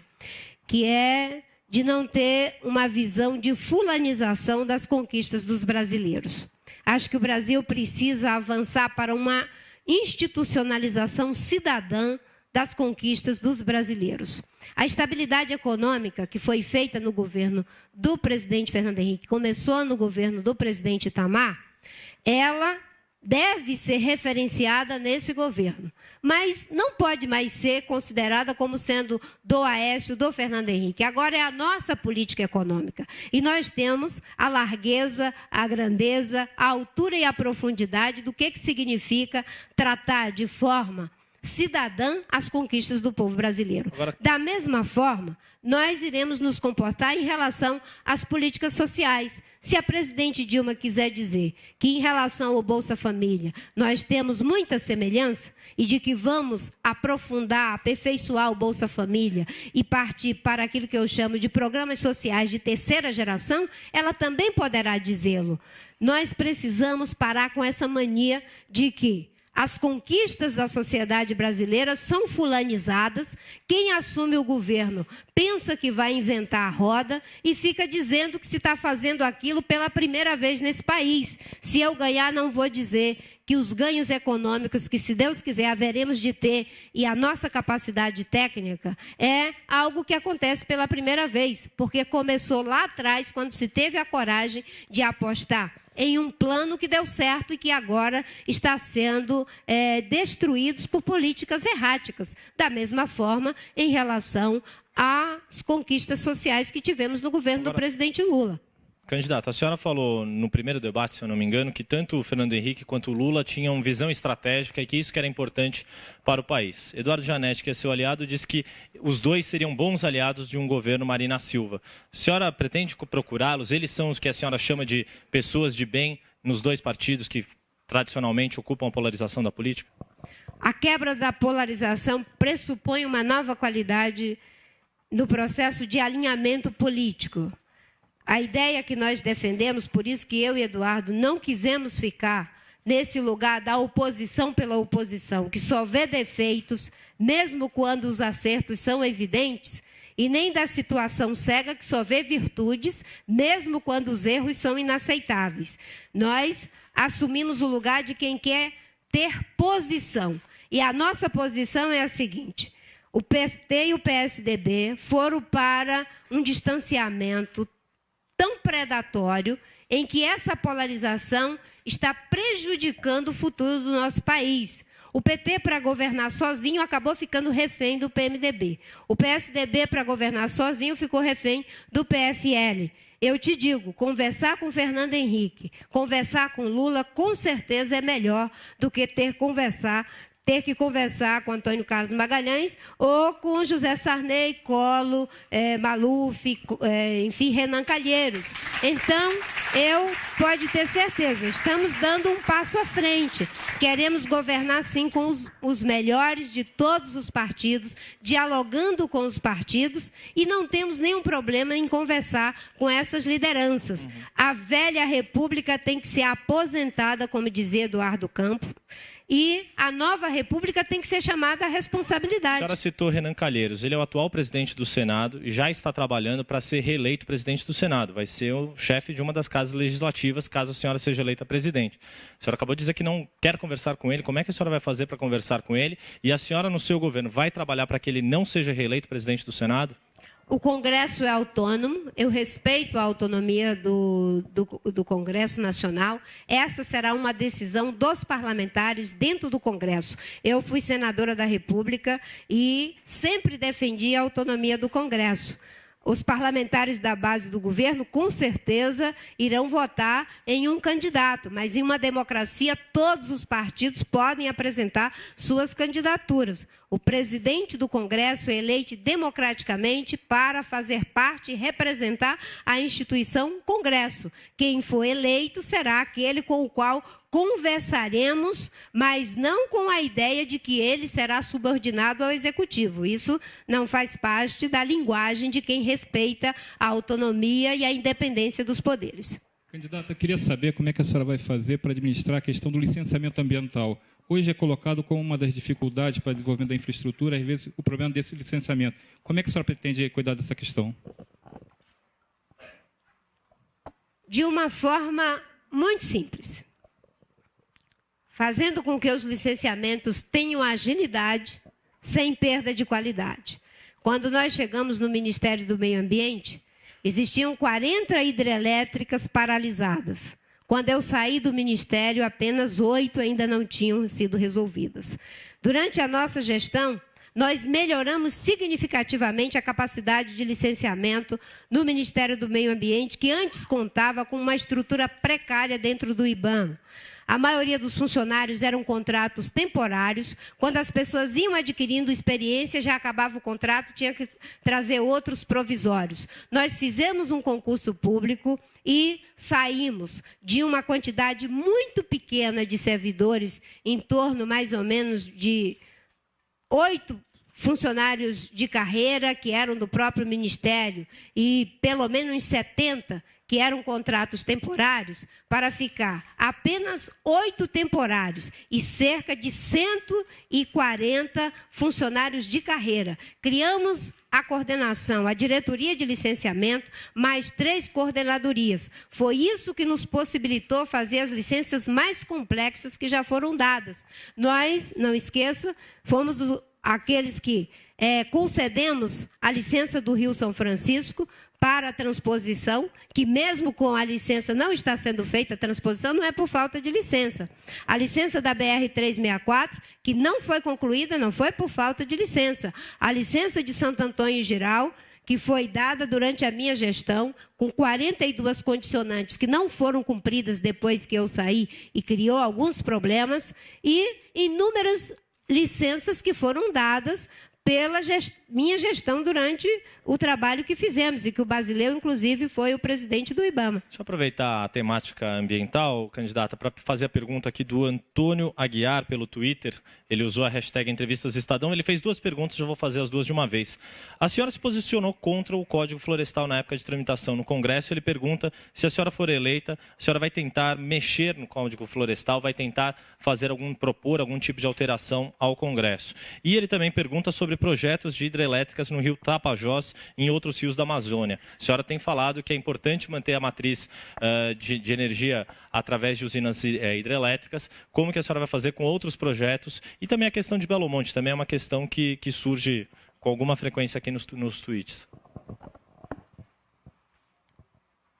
que é de não ter uma visão de fulanização das conquistas dos brasileiros. Acho que o Brasil precisa avançar para uma institucionalização cidadã das conquistas dos brasileiros. A estabilidade econômica que foi feita no governo do presidente Fernando Henrique, começou no governo do presidente Itamar, ela deve ser referenciada nesse governo, mas não pode mais ser considerada como sendo do Aécio, do Fernando Henrique. Agora é a nossa política econômica. E nós temos a largueza, a grandeza, a altura e a profundidade do que significa tratar de forma cidadã as conquistas do povo brasileiro. Da mesma forma, nós iremos nos comportar em relação às políticas sociais. Se a presidente Dilma quiser dizer que, em relação ao Bolsa Família, nós temos muita semelhança e de que vamos aprofundar, aperfeiçoar o Bolsa Família e partir para aquilo que eu chamo de programas sociais de terceira geração, ela também poderá dizê-lo. Nós precisamos parar com essa mania de que as conquistas da sociedade brasileira são fulanizadas, quem assume o governo pensa que vai inventar a roda e fica dizendo que se está fazendo aquilo pela primeira vez nesse país. Se eu ganhar, não vou dizer que os ganhos econômicos que, se Deus quiser, haveremos de ter e a nossa capacidade técnica é algo que acontece pela primeira vez, porque começou lá atrás, quando se teve a coragem de apostar em um plano que deu certo e que agora está sendo destruído por políticas erráticas. Da mesma forma, em relação às conquistas sociais que tivemos no governo do presidente Lula. Candidata, a senhora falou no primeiro debate, se eu não me engano, que tanto o Fernando Henrique quanto o Lula tinham visão estratégica e que isso que era importante para o país. Eduardo Janete, que é seu aliado, disse que os dois seriam bons aliados de um governo Marina Silva. A senhora pretende procurá-los? Eles são os que a senhora chama de pessoas de bem nos dois partidos que tradicionalmente ocupam a polarização da política? A quebra da polarização pressupõe uma nova qualidade no processo de alinhamento político. A ideia que nós defendemos, por isso que eu e Eduardo não quisemos ficar nesse lugar da oposição pela oposição, que só vê defeitos, mesmo quando os acertos são evidentes, e nem da situação cega, que só vê virtudes, mesmo quando os erros são inaceitáveis. Nós assumimos o lugar de quem quer ter posição. E a nossa posição é a seguinte: o PST e o PSDB foram para um distanciamento tão predatório, em que essa polarização está prejudicando o futuro do nosso país. O PT, para governar sozinho, acabou ficando refém do PMDB. O PSDB, para governar sozinho, ficou refém do PFL. Eu te digo, conversar com Fernando Henrique, conversar com Lula, com certeza é melhor do que ter que conversar com Antônio Carlos Magalhães ou com José Sarney, Collor, Maluf, enfim, Renan Calheiros. Então, pode ter certeza, estamos dando um passo à frente. Queremos governar, sim, com os melhores de todos os partidos, dialogando com os partidos, e não temos nenhum problema em conversar com essas lideranças. A velha república tem que ser aposentada, como dizia Eduardo Campos, e a nova república tem que ser chamada à responsabilidade. A senhora citou Renan Calheiros. Ele é o atual presidente do Senado e já está trabalhando para ser reeleito presidente do Senado. Vai ser o chefe de uma das casas legislativas, caso a senhora seja eleita presidente. A senhora acabou de dizer que não quer conversar com ele. Como é que a senhora vai fazer para conversar com ele? E a senhora, no seu governo, vai trabalhar para que ele não seja reeleito presidente do Senado? O Congresso é autônomo, eu respeito a autonomia do Congresso Nacional. Essa será uma decisão dos parlamentares dentro do Congresso. Eu fui senadora da República e sempre defendi a autonomia do Congresso. Os parlamentares da base do governo, com certeza, irão votar em um candidato, mas em uma democracia, todos os partidos podem apresentar suas candidaturas. O presidente do Congresso é eleito democraticamente para fazer parte e representar a instituição Congresso. Quem for eleito será aquele com o qual conversaremos, mas não com a ideia de que ele será subordinado ao Executivo. Isso não faz parte da linguagem de quem respeita a autonomia e a independência dos poderes. Candidata, eu queria saber como é que a senhora vai fazer para administrar a questão do licenciamento ambiental. Hoje é colocado como uma das dificuldades para o desenvolvimento da infraestrutura, às vezes, o problema desse licenciamento. Como é que a senhora pretende cuidar dessa questão? De uma forma muito simples. Fazendo com que os licenciamentos tenham agilidade, sem perda de qualidade. Quando nós chegamos no Ministério do Meio Ambiente, existiam 40 hidrelétricas paralisadas. Quando eu saí do Ministério, apenas 8 ainda não tinham sido resolvidas. Durante a nossa gestão, nós melhoramos significativamente a capacidade de licenciamento no Ministério do Meio Ambiente, que antes contava com uma estrutura precária dentro do IBAMA. A maioria dos funcionários eram contratos temporários. Quando as pessoas iam adquirindo experiência, já acabava o contrato, tinha que trazer outros provisórios. Nós fizemos um concurso público e saímos de uma quantidade muito pequena de servidores, em torno mais ou menos de 8 funcionários de carreira que eram do próprio Ministério e pelo menos 70 que eram contratos temporários, para ficar apenas 8 temporários e cerca de 140 funcionários de carreira. Criamos a coordenação, a diretoria de licenciamento, mais 3 coordenadorias. Foi isso que nos possibilitou fazer as licenças mais complexas que já foram dadas. Nós, não esqueça, fomos aqueles que concedemos a licença do Rio São Francisco para a transposição, que mesmo com a licença não está sendo feita, a transposição não é por falta de licença. A licença da BR-364, que não foi concluída, não foi por falta de licença. A licença de Santo Antônio em Geral, que foi dada durante a minha gestão, com 42 condicionantes que não foram cumpridas depois que eu saí e criou alguns problemas, e inúmeras licenças que foram dadas pela minha gestão durante o trabalho que fizemos, e que o Basileu, inclusive, foi o presidente do IBAMA. Deixa eu aproveitar a temática ambiental, candidata, para fazer a pergunta aqui do Antônio Aguiar pelo Twitter. Ele usou a hashtag Entrevistas Estadão. Ele fez 2 perguntas, já vou fazer as 2 de uma vez. A senhora se posicionou contra o Código Florestal na época de tramitação no Congresso. Ele pergunta se a senhora for eleita, a senhora vai tentar mexer no Código Florestal, vai tentar propor algum tipo de alteração ao Congresso. E ele também pergunta sobre projetos de hidrelétricas no rio Tapajós e em outros rios da Amazônia. A senhora tem falado que é importante manter a matriz de energia através de usinas hidrelétricas. Como que a senhora vai fazer com outros projetos? E também a questão de Belo Monte, também é uma questão que surge com alguma frequência aqui nos tweets.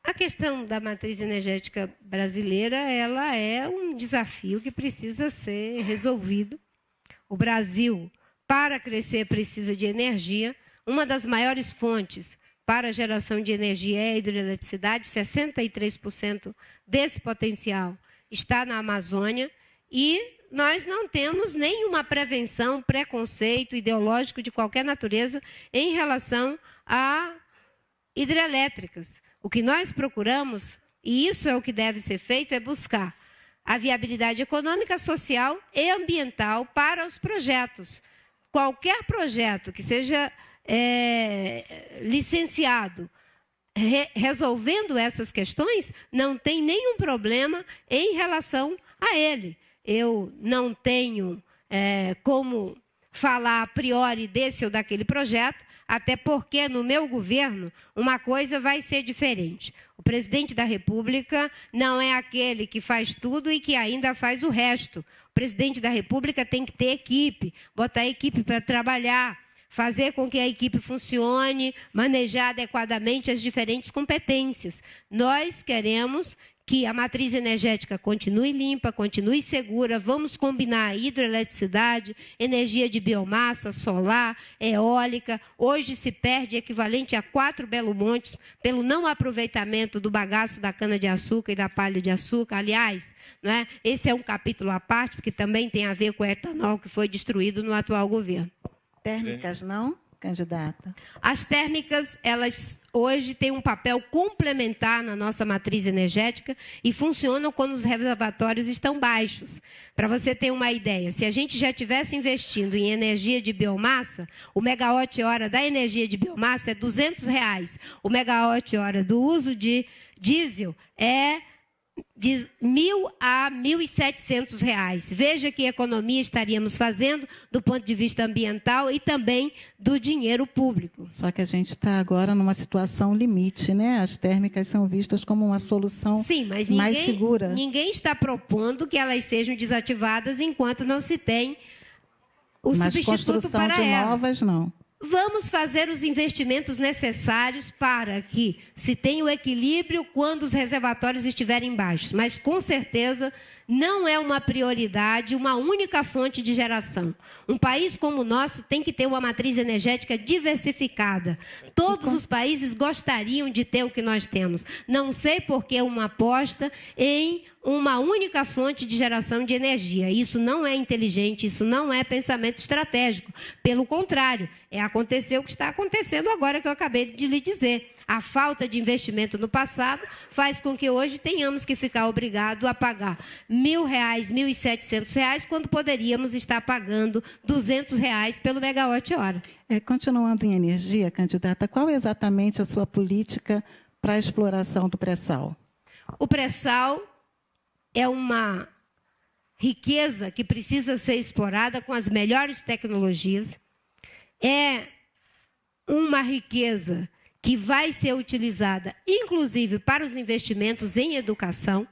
A questão da matriz energética brasileira, ela é um desafio que precisa ser resolvido. O Brasil, para crescer, precisa de energia. Uma das maiores fontes para a geração de energia é a hidroeletricidade. 63% desse potencial está na Amazônia. E nós não temos nenhuma prevenção, preconceito ideológico de qualquer natureza em relação a hidrelétricas. O que nós procuramos, e isso é o que deve ser feito, é buscar a viabilidade econômica, social e ambiental para os projetos. Qualquer projeto que seja licenciado resolvendo essas questões, não tem nenhum problema em relação a ele. Eu não tenho como falar a priori desse ou daquele projeto, até porque no meu governo uma coisa vai ser diferente. O presidente da República não é aquele que faz tudo e que ainda faz o resto. O presidente da República tem que ter equipe, botar a equipe para trabalhar, fazer com que a equipe funcione, manejar adequadamente as diferentes competências. Nós queremos que a matriz energética continue limpa, continue segura. Vamos combinar hidroeletricidade, energia de biomassa, solar, eólica. Hoje se perde equivalente a 4 Belo Montes pelo não aproveitamento do bagaço da cana-de-açúcar e da palha-de-açúcar. Aliás, não é? Esse é um capítulo à parte, porque também tem a ver com o etanol que foi destruído no atual governo. Térmicas não, candidata? As térmicas, elas hoje têm um papel complementar na nossa matriz energética e funcionam quando os reservatórios estão baixos. Para você ter uma ideia, se a gente já estivesse investindo em energia de biomassa, o megawatt-hora da energia de biomassa é R$200. O megawatt-hora do uso de diesel é de R$1.000 a R$1.700. Veja que economia estaríamos fazendo do ponto de vista ambiental e também do dinheiro público. Só que a gente está agora numa situação limite, né? As térmicas são vistas como uma solução mais segura. Ninguém está propondo que elas sejam desativadas enquanto não se tem Mas construção para de ela. novas, não. Vamos fazer os investimentos necessários para que se tenha o equilíbrio quando os reservatórios estiverem baixos. Mas, com certeza, não é uma prioridade uma única fonte de geração. Um país como o nosso tem que ter uma matriz energética diversificada. Todos os países gostariam de ter o que nós temos. Não sei por que uma aposta em uma única fonte de geração de energia. Isso não é inteligente, isso não é pensamento estratégico. Pelo contrário, acontecer o que está acontecendo agora, que eu acabei de lhe dizer. A falta de investimento no passado faz com que hoje tenhamos que ficar obrigado a pagar R$ 1.000, R$ 1.700, quando poderíamos estar pagando R$ 200 pelo megawatt-hora. Continuando em energia, candidata, qual é exatamente a sua política para a exploração do pré-sal? O pré-sal é uma riqueza que precisa ser explorada com as melhores tecnologias. É uma riqueza que vai ser utilizada, inclusive, para os investimentos em educação.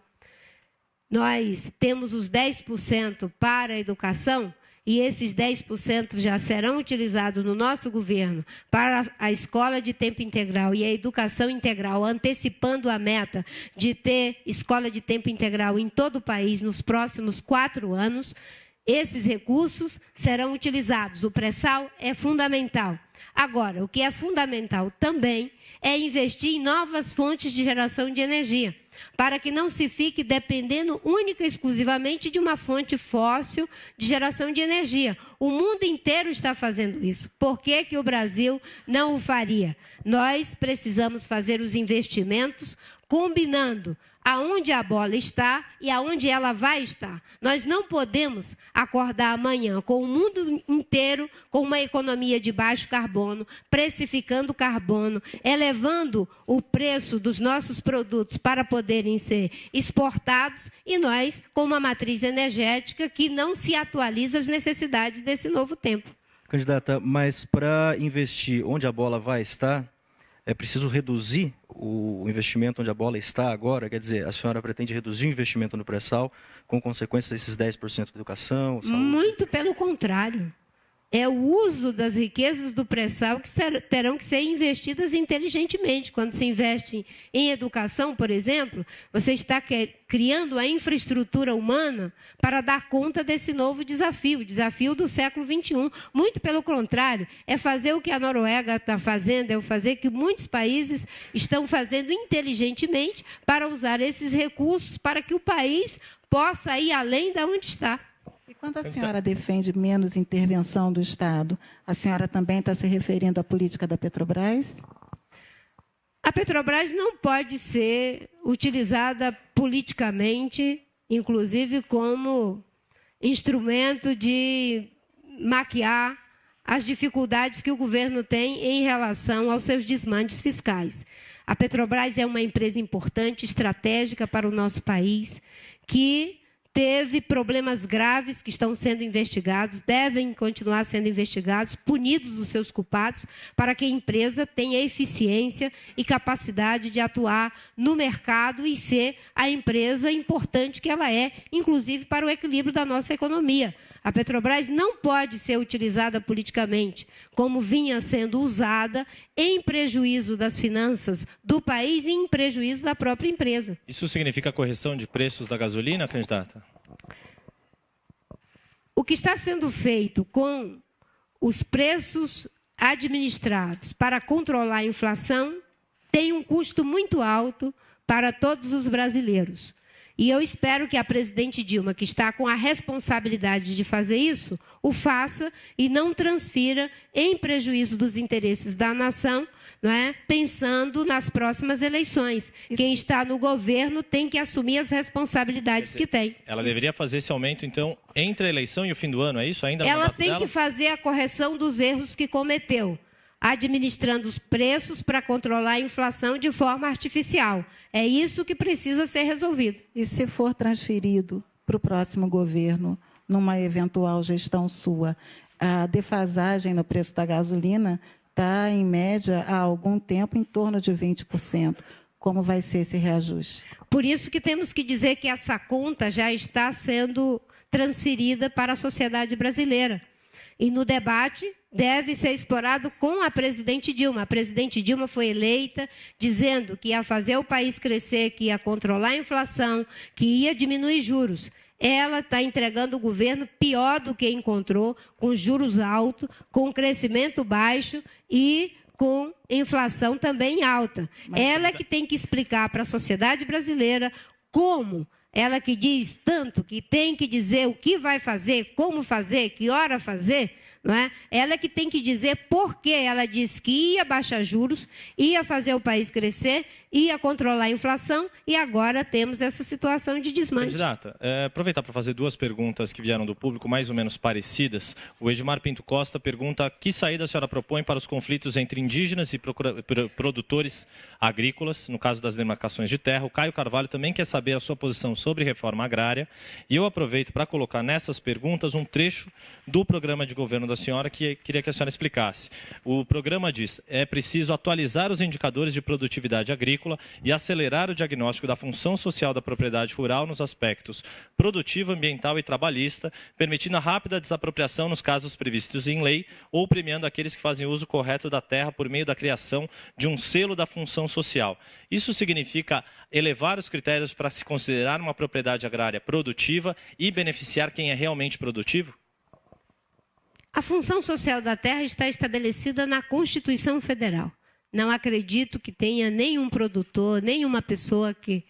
Nós temos os 10% para a educação, e esses 10% já serão utilizados no nosso governo para a escola de tempo integral e a educação integral, antecipando a meta de ter escola de tempo integral em todo o país nos próximos 4 anos. Esses recursos serão utilizados. O pré-sal é fundamental. Agora, o que é fundamental também é investir em novas fontes de geração de energia, para que não se fique dependendo única e exclusivamente de uma fonte fóssil de geração de energia. O mundo inteiro está fazendo isso. Por que que o Brasil não o faria? Nós precisamos fazer os investimentos combinando aonde a bola está e aonde ela vai estar. Nós não podemos acordar amanhã com o mundo inteiro com uma economia de baixo carbono, precificando carbono, elevando o preço dos nossos produtos para poderem ser exportados, e nós com uma matriz energética que não se atualiza às necessidades desse novo tempo. Candidata, mas para investir onde a bola vai estar, é preciso reduzir o investimento onde a bola está agora? Quer dizer, a senhora pretende reduzir o investimento no pré-sal com consequências desses 10% de educação, saúde? Muito pelo contrário. É o uso das riquezas do pré-sal que terão que ser investidas inteligentemente. Quando se investe em educação, por exemplo, você está criando a infraestrutura humana para dar conta desse novo desafio, o desafio do século XXI. Muito pelo contrário, é fazer o que a Noruega está fazendo, é fazer o que muitos países estão fazendo inteligentemente para usar esses recursos para que o país possa ir além de onde está. E quando a senhora defende menos intervenção do Estado, a senhora também está se referindo à política da Petrobras? A Petrobras não pode ser utilizada politicamente, inclusive como instrumento de maquiar as dificuldades que o governo tem em relação aos seus desmandes fiscais. A Petrobras é uma empresa importante, estratégica para o nosso país, que teve problemas graves que estão sendo investigados, devem continuar sendo investigados, punidos os seus culpados, para que a empresa tenha eficiência e capacidade de atuar no mercado e ser a empresa importante que ela é, inclusive para o equilíbrio da nossa economia. A Petrobras não pode ser utilizada politicamente, como vinha sendo usada, em prejuízo das finanças do país e em prejuízo da própria empresa. Isso significa a correção de preços da gasolina, candidata? O que está sendo feito com os preços administrados para controlar a inflação tem um custo muito alto para todos os brasileiros. E eu espero que a presidente Dilma, que está com a responsabilidade de fazer isso, o faça e não transfira em prejuízo dos interesses da nação, não é? Pensando nas próximas eleições. Isso. Quem está no governo tem que assumir as responsabilidades que tem. Ela deveria fazer esse aumento, então, entre a eleição e o fim do ano, é isso? Ainda no Ela mandato tem dela? que fazer a correção dos erros que cometeu, administrando os preços para controlar a inflação de forma artificial. É isso que precisa ser resolvido. E se for transferido para o próximo governo, numa eventual gestão sua, a defasagem no preço da gasolina está, em média, há algum tempo, em torno de 20%. Como vai ser esse reajuste? Por isso que temos que dizer que essa conta já está sendo transferida para a sociedade brasileira. e no debate deve ser explorado com a presidente Dilma. A presidente Dilma foi eleita dizendo que ia fazer o país crescer, que ia controlar a inflação, que ia diminuir juros. Ela está entregando o governo pior do que encontrou, com juros altos, com crescimento baixo e com inflação também alta. Ela é que tem que explicar para a sociedade brasileira como, ela que diz tanto que tem que dizer o que vai fazer, como fazer, que hora fazer, não é? Ela é que tem que dizer por que ela disse que ia baixar juros, ia fazer o país crescer, ia controlar a inflação e agora temos essa situação de desmanche. Candidata, aproveitar para fazer duas perguntas que vieram do público, mais ou menos parecidas. O Edmar Pinto Costa pergunta que saída a senhora propõe para os conflitos entre indígenas e produtores agrícolas, no caso das demarcações de terra. O Caio Carvalho também quer saber a sua posição sobre reforma agrária. E eu aproveito para colocar nessas perguntas um trecho do programa de governo da senhora que queria que a senhora explicasse. O programa diz: é preciso atualizar os indicadores de produtividade agrícola e acelerar o diagnóstico da função social da propriedade rural nos aspectos produtivo, ambiental e trabalhista, permitindo a rápida desapropriação nos casos previstos em lei ou premiando aqueles que fazem uso correto da terra por meio da criação de um selo da função social. Isso significa elevar os critérios para se considerar uma propriedade agrária produtiva e beneficiar quem é realmente produtivo? A função social da terra está estabelecida na Constituição Federal. Não acredito que tenha nenhum produtor, nenhuma pessoa que,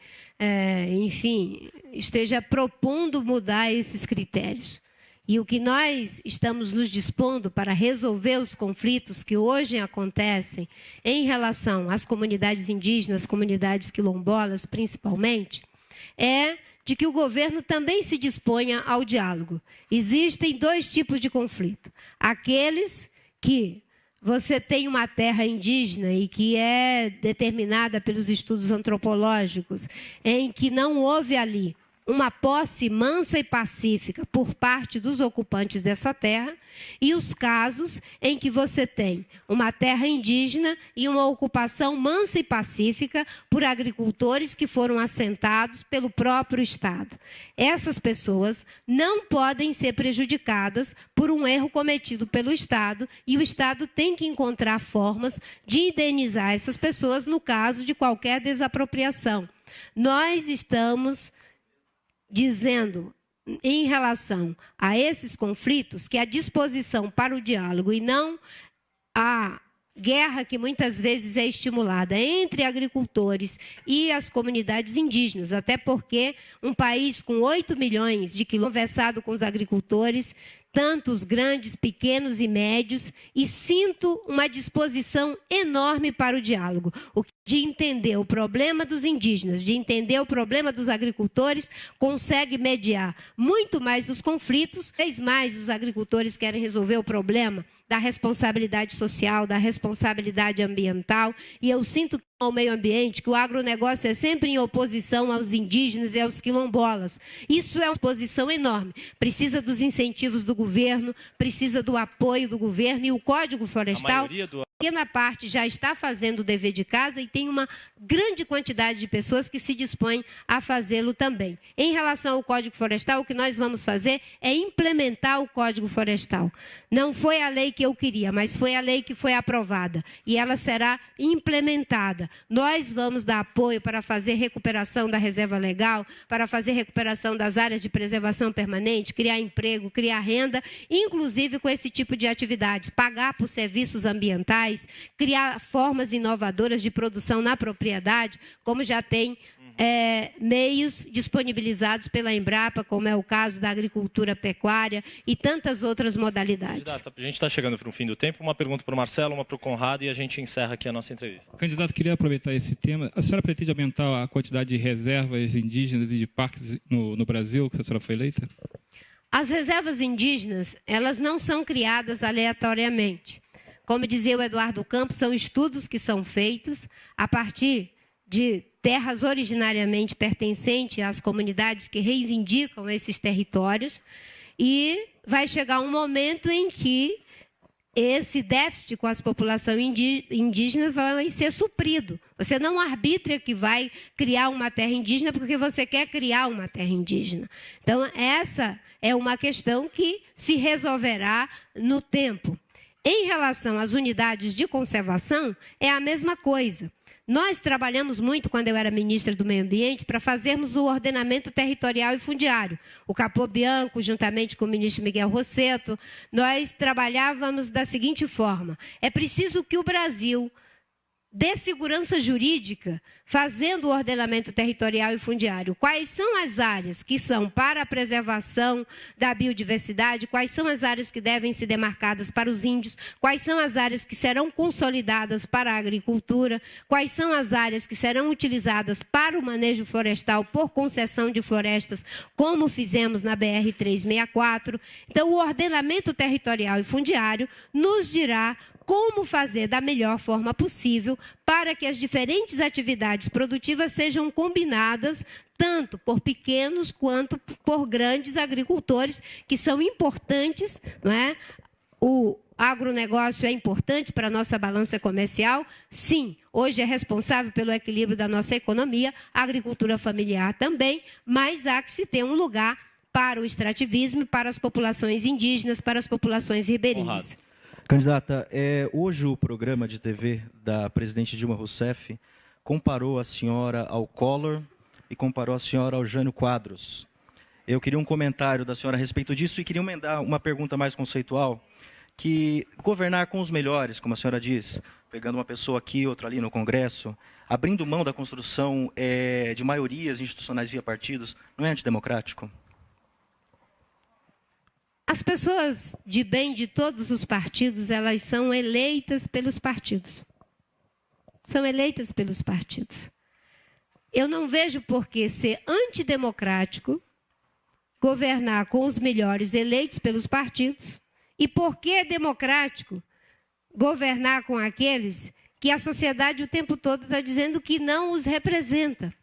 enfim, esteja propondo mudar esses critérios. E o que nós estamos nos dispondo para resolver os conflitos que hoje acontecem em relação às comunidades indígenas, comunidades quilombolas principalmente, é de que o governo também se disponha ao diálogo. Existem dois tipos de conflito. Aqueles que você tem uma terra indígena e que é determinada pelos estudos antropológicos, em que não houve ali uma posse mansa e pacífica por parte dos ocupantes dessa terra, e os casos em que você tem uma terra indígena e uma ocupação mansa e pacífica por agricultores que foram assentados pelo próprio Estado. Essas pessoas não podem ser prejudicadas por um erro cometido pelo Estado, e o Estado tem que encontrar formas de indenizar essas pessoas no caso de qualquer desapropriação. Nós estamos dizendo, em relação a esses conflitos, que a disposição para o diálogo e não a guerra que muitas vezes é estimulada entre agricultores e as comunidades indígenas, até porque um país com 8 milhões de quilômetros, conversado com os agricultores, tantos grandes, pequenos e médios, e sinto uma disposição enorme para o diálogo, de entender o problema dos indígenas, de entender o problema dos agricultores, consegue mediar muito mais os conflitos. Vez mais os agricultores querem resolver o problema da responsabilidade social, da responsabilidade ambiental, e eu sinto que ao meio ambiente, que o agronegócio é sempre em oposição aos indígenas e aos quilombolas. Isso é uma posição enorme. Precisa dos incentivos do governo, precisa do apoio do governo, e o Código Florestal, pequena parte, já está fazendo o dever de casa e tem uma grande quantidade de pessoas que se dispõem a fazê-lo também. Em relação ao Código Florestal, o que nós vamos fazer é implementar o Código Florestal. Não foi a lei que eu queria, mas foi a lei que foi aprovada, e ela será implementada. Nós vamos dar apoio para fazer recuperação da reserva legal, para fazer recuperação das áreas de preservação permanente, criar emprego, criar renda, inclusive com esse tipo de atividades, pagar por serviços ambientais, criar formas inovadoras de produção na propriedade, como já tem meios disponibilizados pela Embrapa, como é o caso da agricultura pecuária e tantas outras modalidades. Candidata, a gente está chegando para o fim do tempo. Uma pergunta para o Marcelo, uma para o Conrado, e a gente encerra aqui a nossa entrevista. Candidato, queria aproveitar esse tema. A senhora pretende aumentar a quantidade de reservas indígenas e de parques no Brasil, que a senhora foi eleita? As reservas indígenas, elas não são criadas aleatoriamente. Como dizia o Eduardo Campos, são estudos que são feitos a partir de terras originariamente pertencentes às comunidades que reivindicam esses territórios, e vai chegar um momento em que esse déficit com as populações indígenas vai ser suprido. Você não arbitra que vai criar uma terra indígena porque você quer criar uma terra indígena. Então, essa é uma questão que se resolverá no tempo. Em relação às unidades de conservação, é a mesma coisa. Nós trabalhamos muito, quando eu era ministra do Meio Ambiente, para fazermos o ordenamento territorial e fundiário. O Capô Bianco, juntamente com o ministro Miguel Rosseto, nós trabalhávamos da seguinte forma: é preciso que o Brasil dê segurança jurídica, fazendo o ordenamento territorial e fundiário. Quais são as áreas que são para a preservação da biodiversidade, quais são as áreas que devem ser demarcadas para os índios, quais são as áreas que serão consolidadas para a agricultura, quais são as áreas que serão utilizadas para o manejo florestal por concessão de florestas, como fizemos na BR-364. Então, o ordenamento territorial e fundiário nos dirá como fazer da melhor forma possível para que as diferentes atividades produtivas sejam combinadas tanto por pequenos quanto por grandes agricultores, que são importantes, não é? O agronegócio é importante para a nossa balança comercial, sim, hoje é responsável pelo equilíbrio da nossa economia, a agricultura familiar também, mas há que se ter um lugar para o extrativismo, para as populações indígenas, para as populações ribeirinhas. Candidata, hoje o programa de TV da presidente Dilma Rousseff comparou a senhora ao Collor e comparou a senhora ao Jânio Quadros. Eu queria um comentário da senhora a respeito disso e queria emendar uma pergunta mais conceitual, que governar com os melhores, como a senhora diz, pegando uma pessoa aqui, outra ali no Congresso, abrindo mão da construção de maiorias institucionais via partidos, não é antidemocrático? As pessoas de bem de todos os partidos, elas são eleitas pelos partidos. São eleitas pelos partidos. Eu não vejo por que ser antidemocrático governar com os melhores eleitos pelos partidos e por que é democrático governar com aqueles que a sociedade o tempo todo está dizendo que não os representa.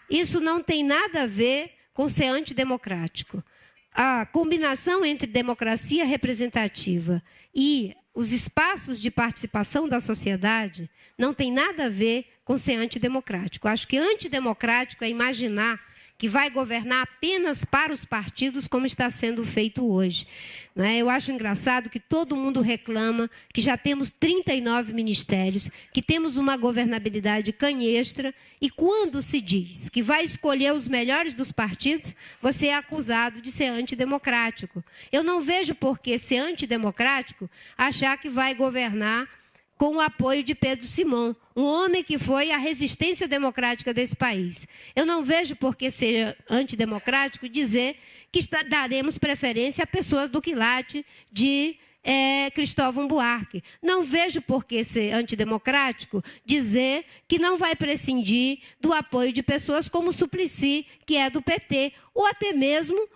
Isso não tem nada a ver com ser antidemocrático. A combinação entre democracia representativa e os espaços de participação da sociedade não tem nada a ver com ser antidemocrático. Acho que antidemocrático é imaginar que vai governar apenas para os partidos, como está sendo feito hoje. Eu acho engraçado que todo mundo reclama que já temos 39 ministérios, que temos uma governabilidade canhestra, e quando se diz que vai escolher os melhores dos partidos, você é acusado de ser antidemocrático. Eu não vejo por que ser antidemocrático achar que vai governar com o apoio de Pedro Simão, um homem que foi a resistência democrática desse país. Eu não vejo por que ser antidemocrático dizer que daremos preferência a pessoas do quilate de Cristóvão Buarque. Não vejo por que ser antidemocrático dizer que não vai prescindir do apoio de pessoas como Suplicy, que é do PT, ou até mesmo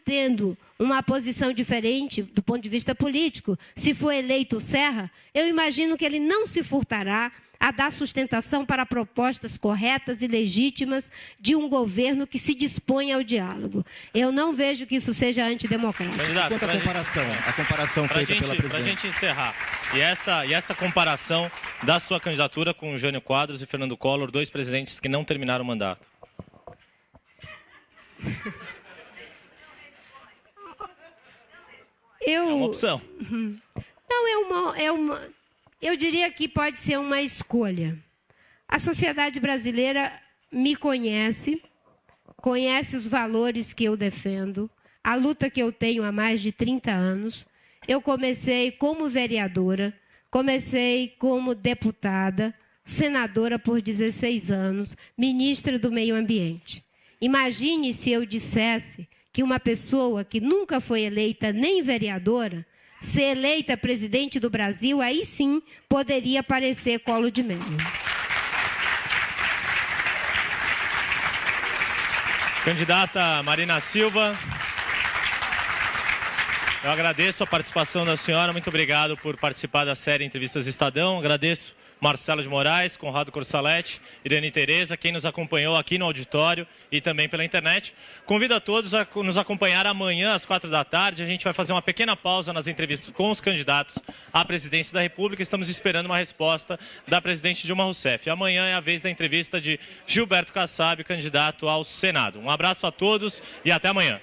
tendo uma posição diferente do ponto de vista político, se for eleito o Serra, eu imagino que ele não se furtará a dar sustentação para propostas corretas e legítimas de um governo que se dispõe ao diálogo. Eu não vejo que isso seja antidemocrático. Quanto à comparação feita pela presidente. Para a gente encerrar, e essa comparação da sua candidatura com Jânio Quadros e Fernando Collor, dois presidentes que não terminaram o mandato. É uma opção. Não, eu diria que pode ser uma escolha. A sociedade brasileira me conhece os valores que eu defendo, a luta que eu tenho há mais de 30 anos. Eu comecei como vereadora, comecei como deputada, senadora por 16 anos, ministra do Meio Ambiente. Imagine se eu dissesse que uma pessoa que nunca foi eleita nem vereadora, ser eleita presidente do Brasil, aí sim poderia parecer colo de mel. Candidata Marina Silva, eu agradeço a participação da senhora, muito obrigado por participar da série Entrevistas Estadão, agradeço Marcelo de Moraes, Conrado Corsaletti, Irene Tereza, quem nos acompanhou aqui no auditório e também pela internet. Convido a todos a nos acompanhar amanhã às 4 da tarde. A gente vai fazer uma pequena pausa nas entrevistas com os candidatos à presidência da República. Estamos esperando uma resposta da presidente Dilma Rousseff. Amanhã é a vez da entrevista de Gilberto Kassab, candidato ao Senado. Um abraço a todos e até amanhã.